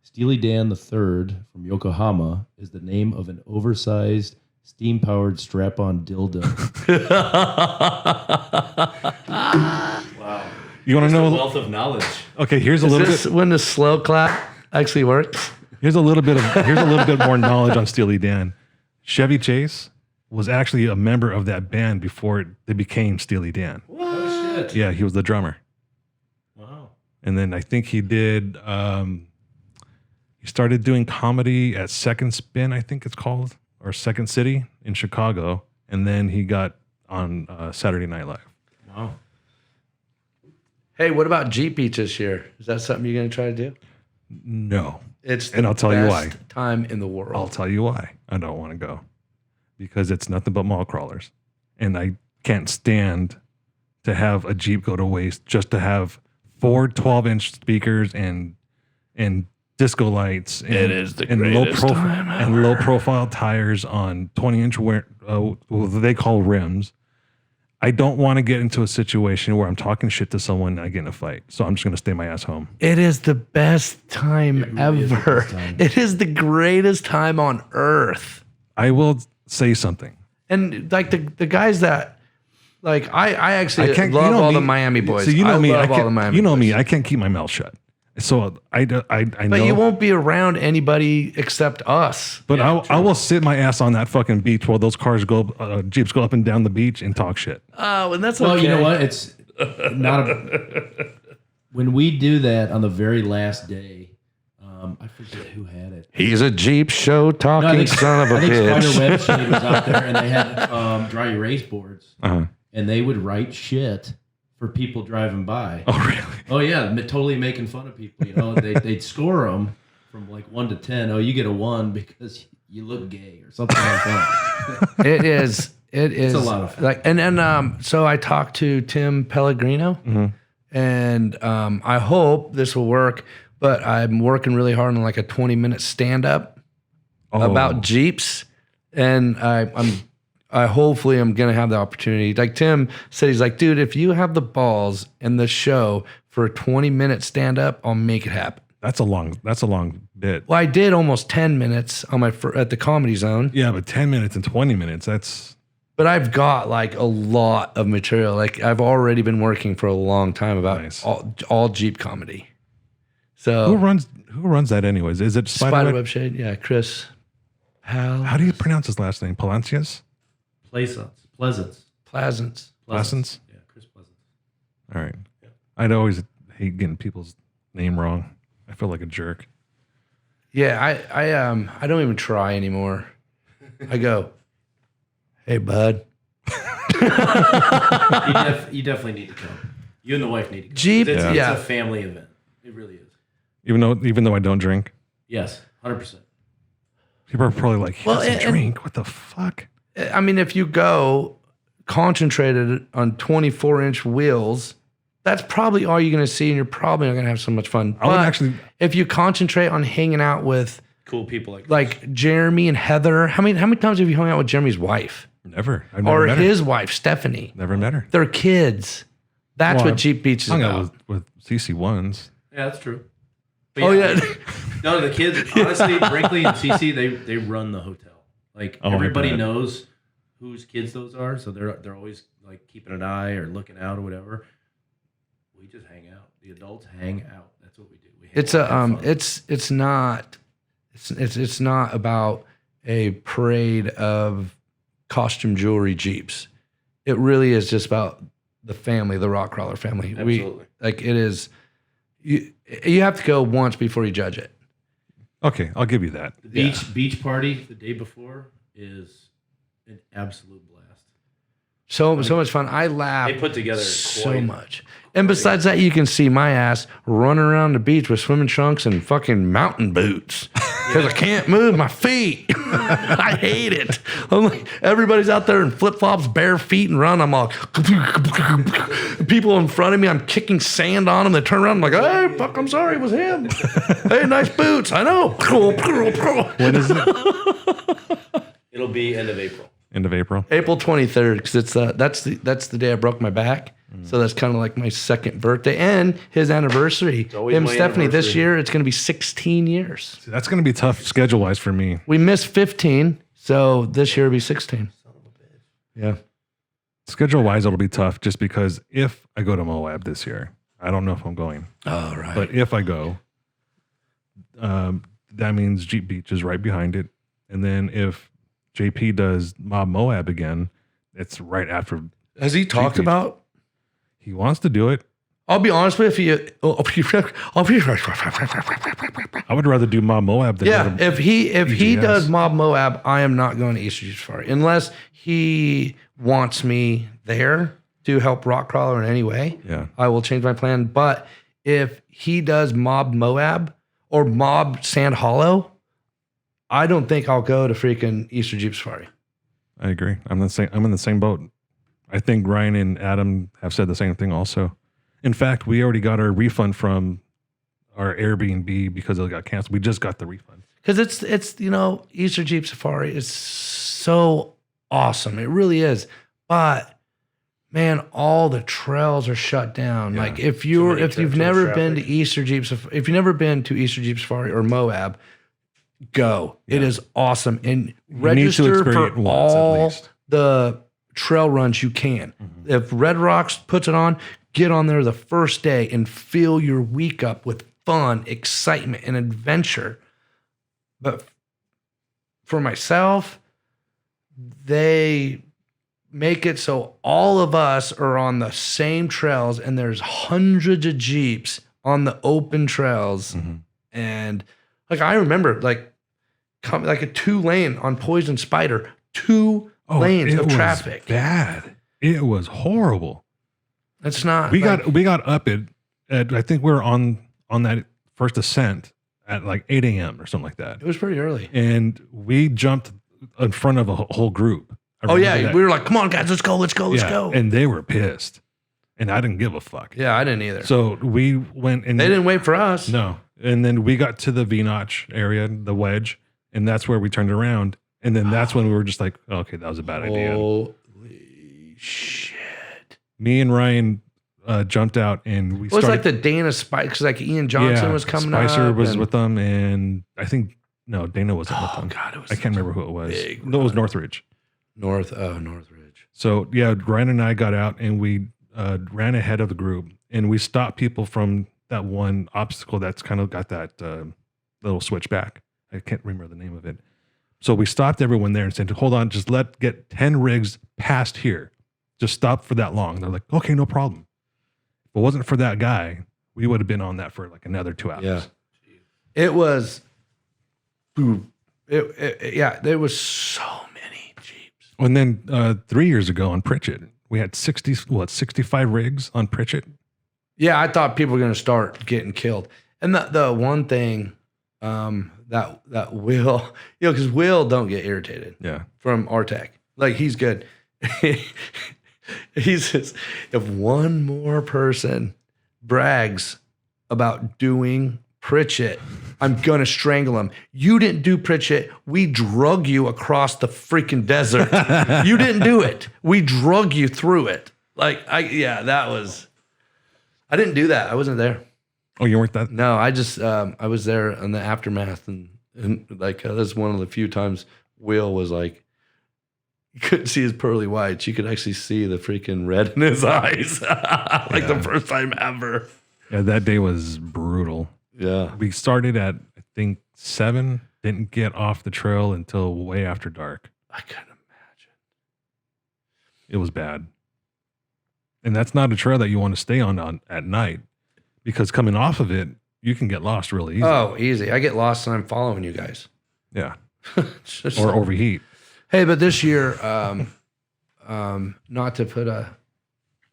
Steely Dan III from Yokohama is the name of an oversized, steam-powered strap-on dildo. Wow. You want to know? Wealth of knowledge. Okay, here's a Is little this bit. when the slow clap actually works? Here's a little bit more knowledge on Steely Dan. Chevy Chase was actually a member of that band before they became Steely Dan. Oh, shit. Yeah, he was the drummer. Wow. And then I think he did, he started doing comedy at Second Spin, I think it's called, or Second City in Chicago. And then he got on Saturday Night Live. Wow. Hey, what about Jeep Beach this year? Is that something you're going to try to do? No. It's the And I'll tell you why. best time in the world. I'll tell you why I don't want to go. Because it's nothing but mall crawlers. And I can't stand to have a Jeep go to waste just to have 4 12-inch speakers and disco lights and, It is the and greatest time and low profile tires on 20-inch what they call rims. I don't want to get into a situation where I'm talking shit to someone and I get in a fight. So I'm just going to stay my ass home. It is the best time really is the ever. best time. It is the greatest time on earth. I will say something. And like the guys that, like I actually I can't love you know all me, the Miami boys. So you know I me. love I all the can't, Miami you know boys. me. I can't keep my mouth shut. So I know. But you won't be around anybody except us. But I will sit my ass on that fucking beach while those cars go, Jeeps go up and down the beach and talk shit. Oh, and that's Well, okay. you know what? It's not when we do that on the very last day. I forget who had it. He's a Jeep show talking No, I think, son of a I think bitch. Spider Webshade was out there, and they had dry erase boards, Uh-huh. and they would write shit for people driving by. Oh, really? Oh yeah, totally making fun of people. You know, they'd score them from like 1 to 10. Oh, you get a 1 because you look gay or something like that. It is. It's a lot of fun. like, and then so I talked to Tim Pellegrino, and I hope this will work. But I'm working really hard on like a 20-minute stand-up about Jeeps, and I hopefully I'm gonna have the opportunity. Like Tim said, he's like, dude, if you have the balls in the show for a 20-minute stand-up, I'll make it happen. That's a long bit. Well, I did almost 10 minutes on my at the Comedy Zone. Yeah, but 10 minutes and 20 minutes, that's... But I've got like a lot of material. Like I've already been working for a long time about Nice. all Jeep comedy. Who So runs that anyways? Is it Spiderweb Shade, yeah, Chris Powell. How do you pronounce his last name? Palencius? Pleasance. Pleasance? Pleasance? Yeah, Chris Pleasance. All right. I'd always hate getting people's name wrong. I feel like a jerk. Yeah, I don't even try anymore. I go, hey bud. You definitely need to come. You and the wife need to come. Jeep, It's yeah. a family event. It really is. Even though I don't drink. Yes, 100%. People are probably like, he Well, doesn't and- drink. What the fuck? I mean, if you go concentrated on 24-inch wheels, that's probably all you're going to see, and you're probably not going to have so much fun. I would But actually... if you concentrate on hanging out with Cool people like Jeremy and Heather, how many times have you hung out with Jeremy's wife Never. I've never or met her. his wife, Stephanie? Never met her. They're kids. That's Well, what Jeep Beach is Hung about. out with CC ones. Yeah, that's true. But Oh yeah. No, the kids, honestly, Brinkley and CC, they run the hotel. Like Oh, I everybody bet. knows whose kids those are, so they're always like keeping an eye or looking out or whatever. We just hang out. The adults hang out. That's what we do. We hang It's out, have fun. it's not about a parade of costume jewelry Jeeps. It really is just about the family, the Rock Krawler family. Absolutely. It is you have to go once before you judge it. Okay, I'll give you that. The beach party the day before is an absolute blast. So much fun. I laugh They put together so quite- much. And besides that, you can see my ass running around the beach with swimming trunks and fucking mountain boots because I can't move my feet. I hate it. I'm like, everybody's out there in flip flops, bare feet, and run. I'm all people in front of me. I'm kicking sand on them. They turn around. I'm like, hey, fuck, I'm sorry, it was him. Hey, nice boots. I know. When is it? It'll be end of April. End of April. April 23rd, because that's the day I broke my back. So that's kind of like my second birthday and his anniversary. always Him, my Stephanie, this anniversary. year it's going to be 16 years. See, that's going to be tough schedule wise for me. We missed 15, so this year will be 16. Yeah. Schedule wise, it'll be tough just because if I go to Moab this year, I don't know if I'm going. All right. But if I go, that means Jeep Beach is right behind it. And then if JP does Mob Moab again, it's right after. Has he talked Beach. about? He wants to do it. I'll be honest with you. I would rather do Mob Moab than Yeah, go to if he EGS. does Mob Moab, I am not going to Easter Jeep Safari unless he wants me there to help Rock Krawler in any way. Yeah. I will change my plan. But if he does Mob Moab or Mob Sand Hollow, I don't think I'll go to freaking Easter Jeep Safari. I agree. I'm in the same boat. I think Ryan and Adam have said the same thing also. In fact, we already got our refund from our Airbnb because it got canceled. We just got the refund. Because it's Easter Jeep Safari is so awesome. It really is. But man, all the trails are shut down. Yeah. Like if many you've trips, never traffic. been to Easter Jeep Safari, if you've never been to Easter Jeep Safari or Moab, go. It is awesome. And need to register experience for it once at all least. the trail runs you can. If Red Rocks puts it on, get on there the first day and fill your week up with fun, excitement, and adventure. But for myself, they make it so all of us are on the same trails, and there's hundreds of Jeeps on the open trails. And like, I remember like a 2-lane on Poison Spider, 2 lanes of traffic. Bad. It was horrible. It's not. We got up at I think we were on that first ascent at like 8 a.m. or something like that. It was pretty early. And we jumped in front of a whole group. Oh yeah, we were like, "Come on, guys, let's go." And they were pissed, and I didn't give a fuck. Yeah, I didn't either. So we went, and they didn't wait for us. No, and then we got to the V-notch area, the wedge, and that's where we turned around, and then that's when we were just like, oh, "Okay, that was a bad idea." Holy shit! Me and Ryan jumped out, and we. It was like the Dana Spicer, because like Ian Johnson was coming up. Spicer was with them, and I think Dana wasn't with them. God, it was. I can't remember who it was. Big No, it was Northridge. Northridge. So yeah, Ryan and I got out, and we ran ahead of the group, and we stopped people from that one obstacle that's kind of got that little switchback. I can't remember the name of it. So we stopped everyone there and said, "Hold on, just get 10 rigs past here. Just stop for that long." They're like, "Okay, no problem." If it wasn't for that guy, we would have been on that for like another 2 hours. Yeah, it was. There was so many Jeeps. And then 3 years ago on Pritchett, we had 65 rigs on Pritchett. Yeah, I thought people were going to start getting killed. And the one thing that Will, because Will don't get irritated. Yeah. From Artec. Like, he's good. He says, if one more person brags about doing Pritchett, I'm going to strangle him. You didn't do Pritchett. We drug you across the freaking desert. You didn't do it. We drug you through it. Like, I didn't do that. I wasn't there. Oh, you weren't that? No, I just, I was there in the aftermath. And like, that's one of the few times Will was like, you couldn't see his pearly whites. You could actually see the freaking red in his eyes. The first time ever. Yeah, that day was brutal. Yeah. We started at, I think, 7, didn't get off the trail until way after dark. I couldn't imagine. It was bad. And that's not a trail that you want to stay on at night, because coming off of it, you can get lost really easy. Oh, easy. I get lost and I'm following you guys. Yeah. Or overheat. Hey, but this year, not to put a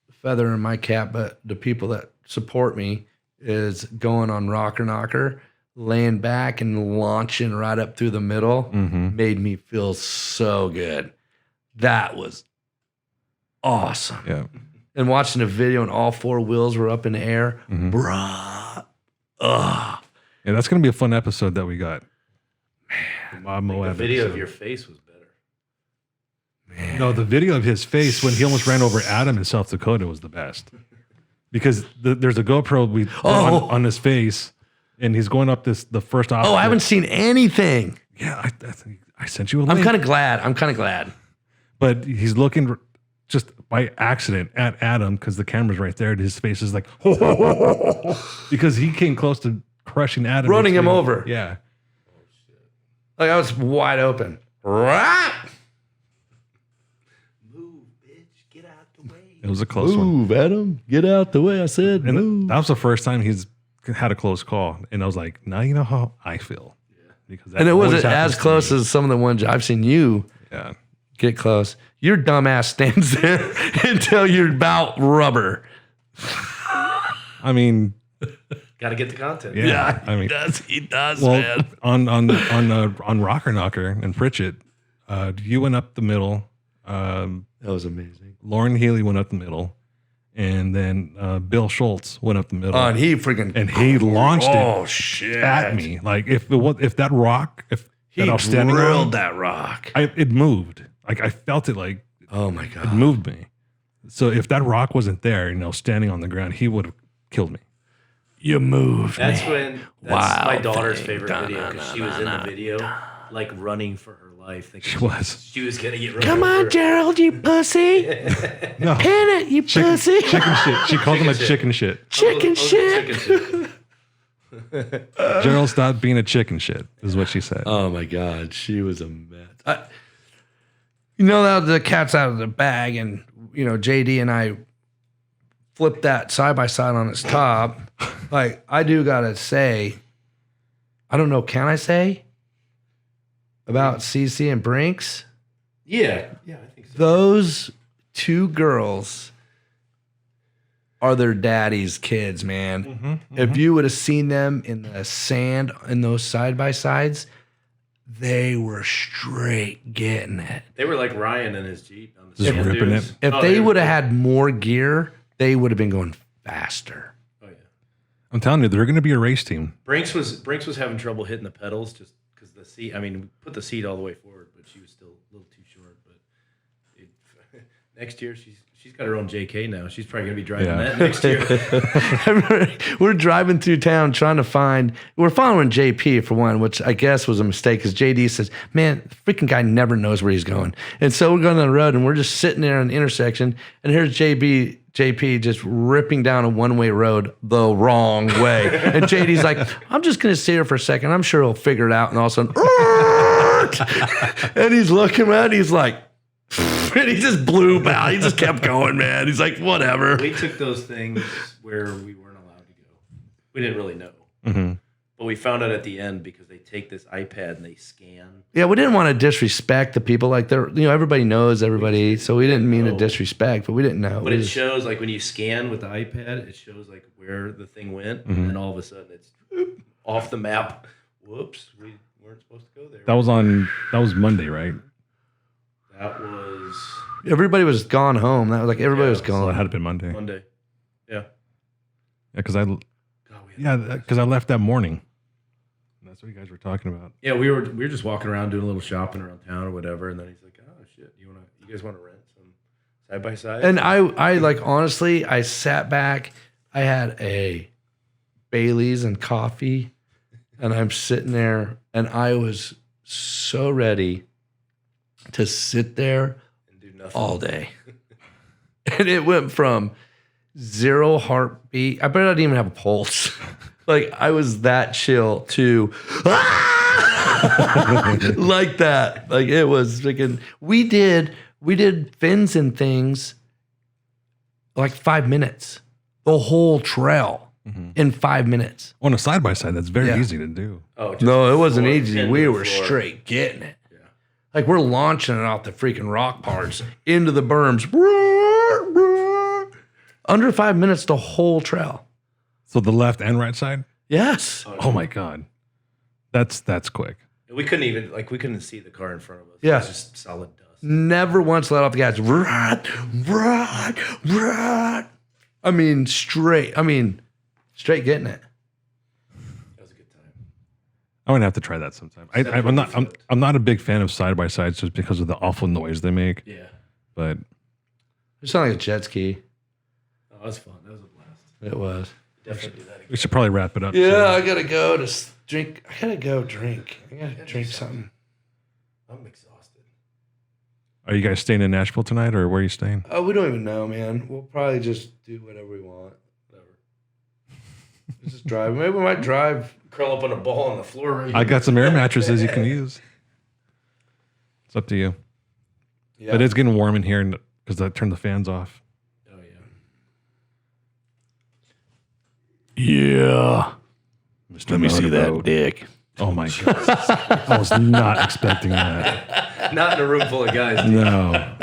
feather in my cap, but the people that support me is going on Rocker Knocker, laying back and launching right up through the middle, made me feel so good. That was awesome. Yeah. And watching the video and all 4 wheels were up in the air, bruh. Yeah, that's going to be a fun episode that we got. The video of your face was better. Man. No, the video of his face when he almost ran over Adam in South Dakota was the best. Because there's a GoPro on his face, and he's going up the first obstacle. Oh, I haven't seen anything. Yeah, I sent you a link. I'm kind of glad. But he's looking just by accident at Adam because the camera's right there, and his face is like, because he came close to crushing Adam. Running him over. Yeah. Like, I was wide open. It was a close one. Move, Adam. Get out the way, I said. And move. that was the first time he's had a close call. And I was like, now you know how I feel. Because and it wasn't as close as some of the ones I've seen you get close. Your dumbass stands there until you're about rubber. I mean, Got to get the content. Yeah, I mean, he does, well, man. on Rocker Knocker and Pritchett, you went up the middle. That was amazing. Lauren Healy went up the middle, and then Bill Schultz went up the middle. And he freaking launched it at me. Like if that rock, he that I was standing drilled on, that rock. it moved. Like I felt it. Like, oh my it god, moved me. So if that rock wasn't there, standing on the ground, he would have killed me. You moved. That's me. when that's my daughter's thing. favorite video, because she was in the video, like running for her life. She was. She was gonna get run Come over. on, Gerald, you pussy. No. Pin it, you pussy. Chicken shit. She called him a chicken shit. Chicken Oh, shit. chicken shit. Gerald, stop being a chicken shit, is what she said. Oh my God, she was a mess. Now the cat's out of the bag, and JD and I flipped that side by side on its top. Like, I do gotta say, I don't know, can I say about CC and Brinks? Yeah, I think so. Those two girls are their daddy's kids, man. If you would have seen them in the sand in those side by sides, they were straight getting it. They were like Ryan and his Jeep on the Just sand ripping dunes. it. If they would have had more gear, they would have been going faster. Oh yeah. I'm telling you, they're going to be a race team. Brinks was having trouble hitting the pedals just because the seat. I mean, we put the seat all the way forward, but she was still a little too short. But next year she's got her own JK now. She's probably gonna be driving that next year. We're driving through town trying to we're following JP for one, which I guess was a mistake because JD says, man, the freaking guy never knows where he's going. And so we're going down the road and we're just sitting there on the intersection and here's JP just ripping down a one-way road the wrong way. And JD's like, I'm just going to sit here for a second. I'm sure he'll figure it out. And all of a sudden, and he's looking around. He's like, and he just blew out. He just kept going, man. He's like, whatever. We took those things where we weren't allowed to go. We didn't really know. But we found out at the end because they take this iPad and they scan. Yeah, we didn't want to disrespect the people. Like everybody knows everybody, so we didn't mean to disrespect, but we didn't know. But it shows like when you scan with the iPad, it shows like where the thing went, and then all of a sudden it's off the map. Whoops, we weren't supposed to go there. That was Monday, right? That was Everybody was gone home. That was like everybody was So gone. it had to been Monday. Monday. Yeah. Yeah, because I left that morning. That's what you guys were talking about. Yeah, we were just walking around doing a little shopping around town or whatever, and then he's like, "Oh shit, you guys want to rent some side by side?" And I like honestly, I sat back. I had a Bailey's and coffee, and I'm sitting there, and I was so ready to sit there and do nothing all day. And it went from 0 heartbeat. I bet I didn't even have a pulse. Like I was that chill to like that. Like it was freaking. We did fins and things like 5 minutes. The whole trail in 5 minutes. On a side by side, that's very Yeah. easy to do. Oh, just No, it wasn't floor, easy. pin We to the were floor. straight getting it. Like we're launching it off the freaking rock parts into the berms. Under 5 minutes, the whole trail. So the left and right side. Yes. Oh my god, that's quick. We couldn't see the car in front of us. Yeah. It was just solid dust. Never once let off the gas. I mean, straight getting it. That was a good time. I'm gonna have to try that sometime. I'm not a big fan of side by sides just because of the awful noise they make. Yeah. But It sounded like a jet ski. Oh, that was fun. That was a blast. It was. Definitely do that again. we should probably wrap it up. Yeah, soon. I gotta go to drink. I gotta go drink. I gotta drink something. I'm exhausted. Are you guys staying in Nashville tonight, or where are you staying? Oh, we don't even know, man. We'll probably just do whatever we want. Whatever. Let's just drive. Maybe we might drive. Curl up on a ball on the floor right I here. got some air mattresses you can use. It's up to you. Yeah. But it's getting warm in here because I turned the fans off. Oh yeah. Yeah. Mr. Let me see that Motorboat. dick. Oh my god! I was not expecting that. Not in a room full of guys. dude. No.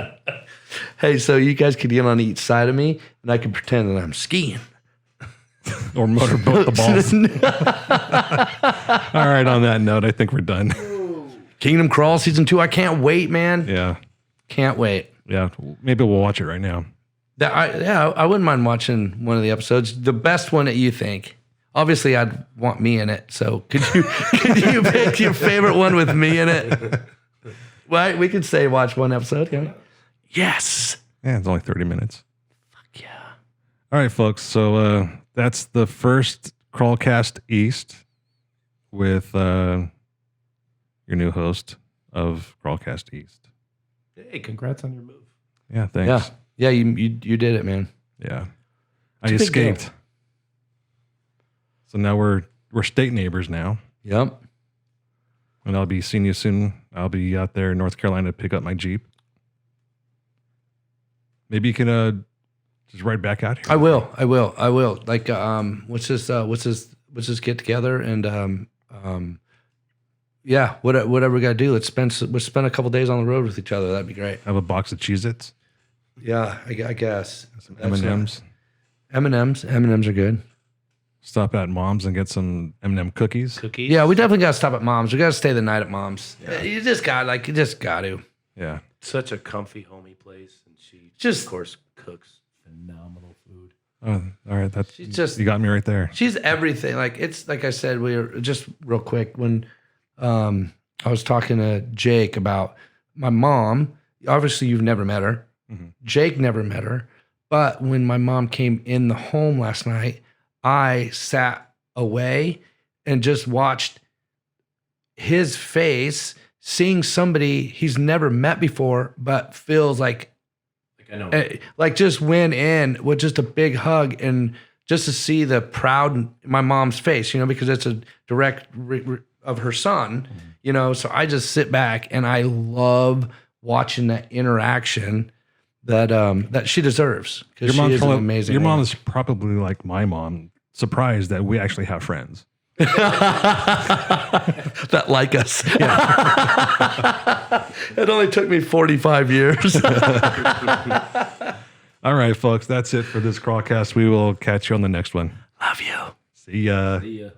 Hey, so you guys could get on each side of me, and I could pretend that I'm skiing. Or motorboat the balls. All right. On that note, I think we're done. Kingdom Crawl season 2. I can't wait, man. Yeah. Can't wait. Yeah. Maybe we'll watch it right now. I wouldn't mind watching one of the episodes. The best one that you think. Obviously, I'd want me in it. So could you pick your favorite one with me in it? Well, we could say watch one episode. Can we? Yes. Yeah. It's only 30 minutes. Fuck yeah. All right, folks. So that's the first CrawlCast East with your new host of CrawlCast East. Hey, congrats on your move. Yeah. Thanks. Yeah. You did it, man. Yeah. It's I a big deal. escaped. So now we're we're state neighbors now, Yep. and I'll be seeing you soon. I'll be out there in North Carolina to pick up my Jeep. Maybe you can just ride back out here. I will. Like, what's this get together and yeah, whatever we got to do. Let's spend a couple days on the road with each other. That'd be great. Have a box of Cheez-Its, Yeah, I guess. some M&Ms. M&Ms are good. Stop at Mom's and get some M&M cookies. Cookies. Yeah, we definitely got to stop at Mom's. We got to stay the night at Mom's. Yeah. You just got to. Yeah. Such a comfy, homey place, and she Just- of course cooks phenomenal food. Oh, all right. That's She's just- you got me right there. She's everything. Like, it's like I said, we were just real quick when I was talking to Jake about my mom. Obviously, you've never met her. Mm-hmm. Jake never met her. But when my mom came in the home last night, I sat away and just watched his face seeing somebody he's never met before, but feels like I know. like just went in with just a big hug and just to see the proud in my mom's face, because it's a direct of her son, so I just sit back and I love watching that interaction that she deserves because she is an amazing Your mom woman. is probably like my mom, surprised that we actually have friends. that like us. It only took me 45 years. All right, folks, that's it for this CrawlCast. We will catch you on the next one. Love you. See ya. See ya.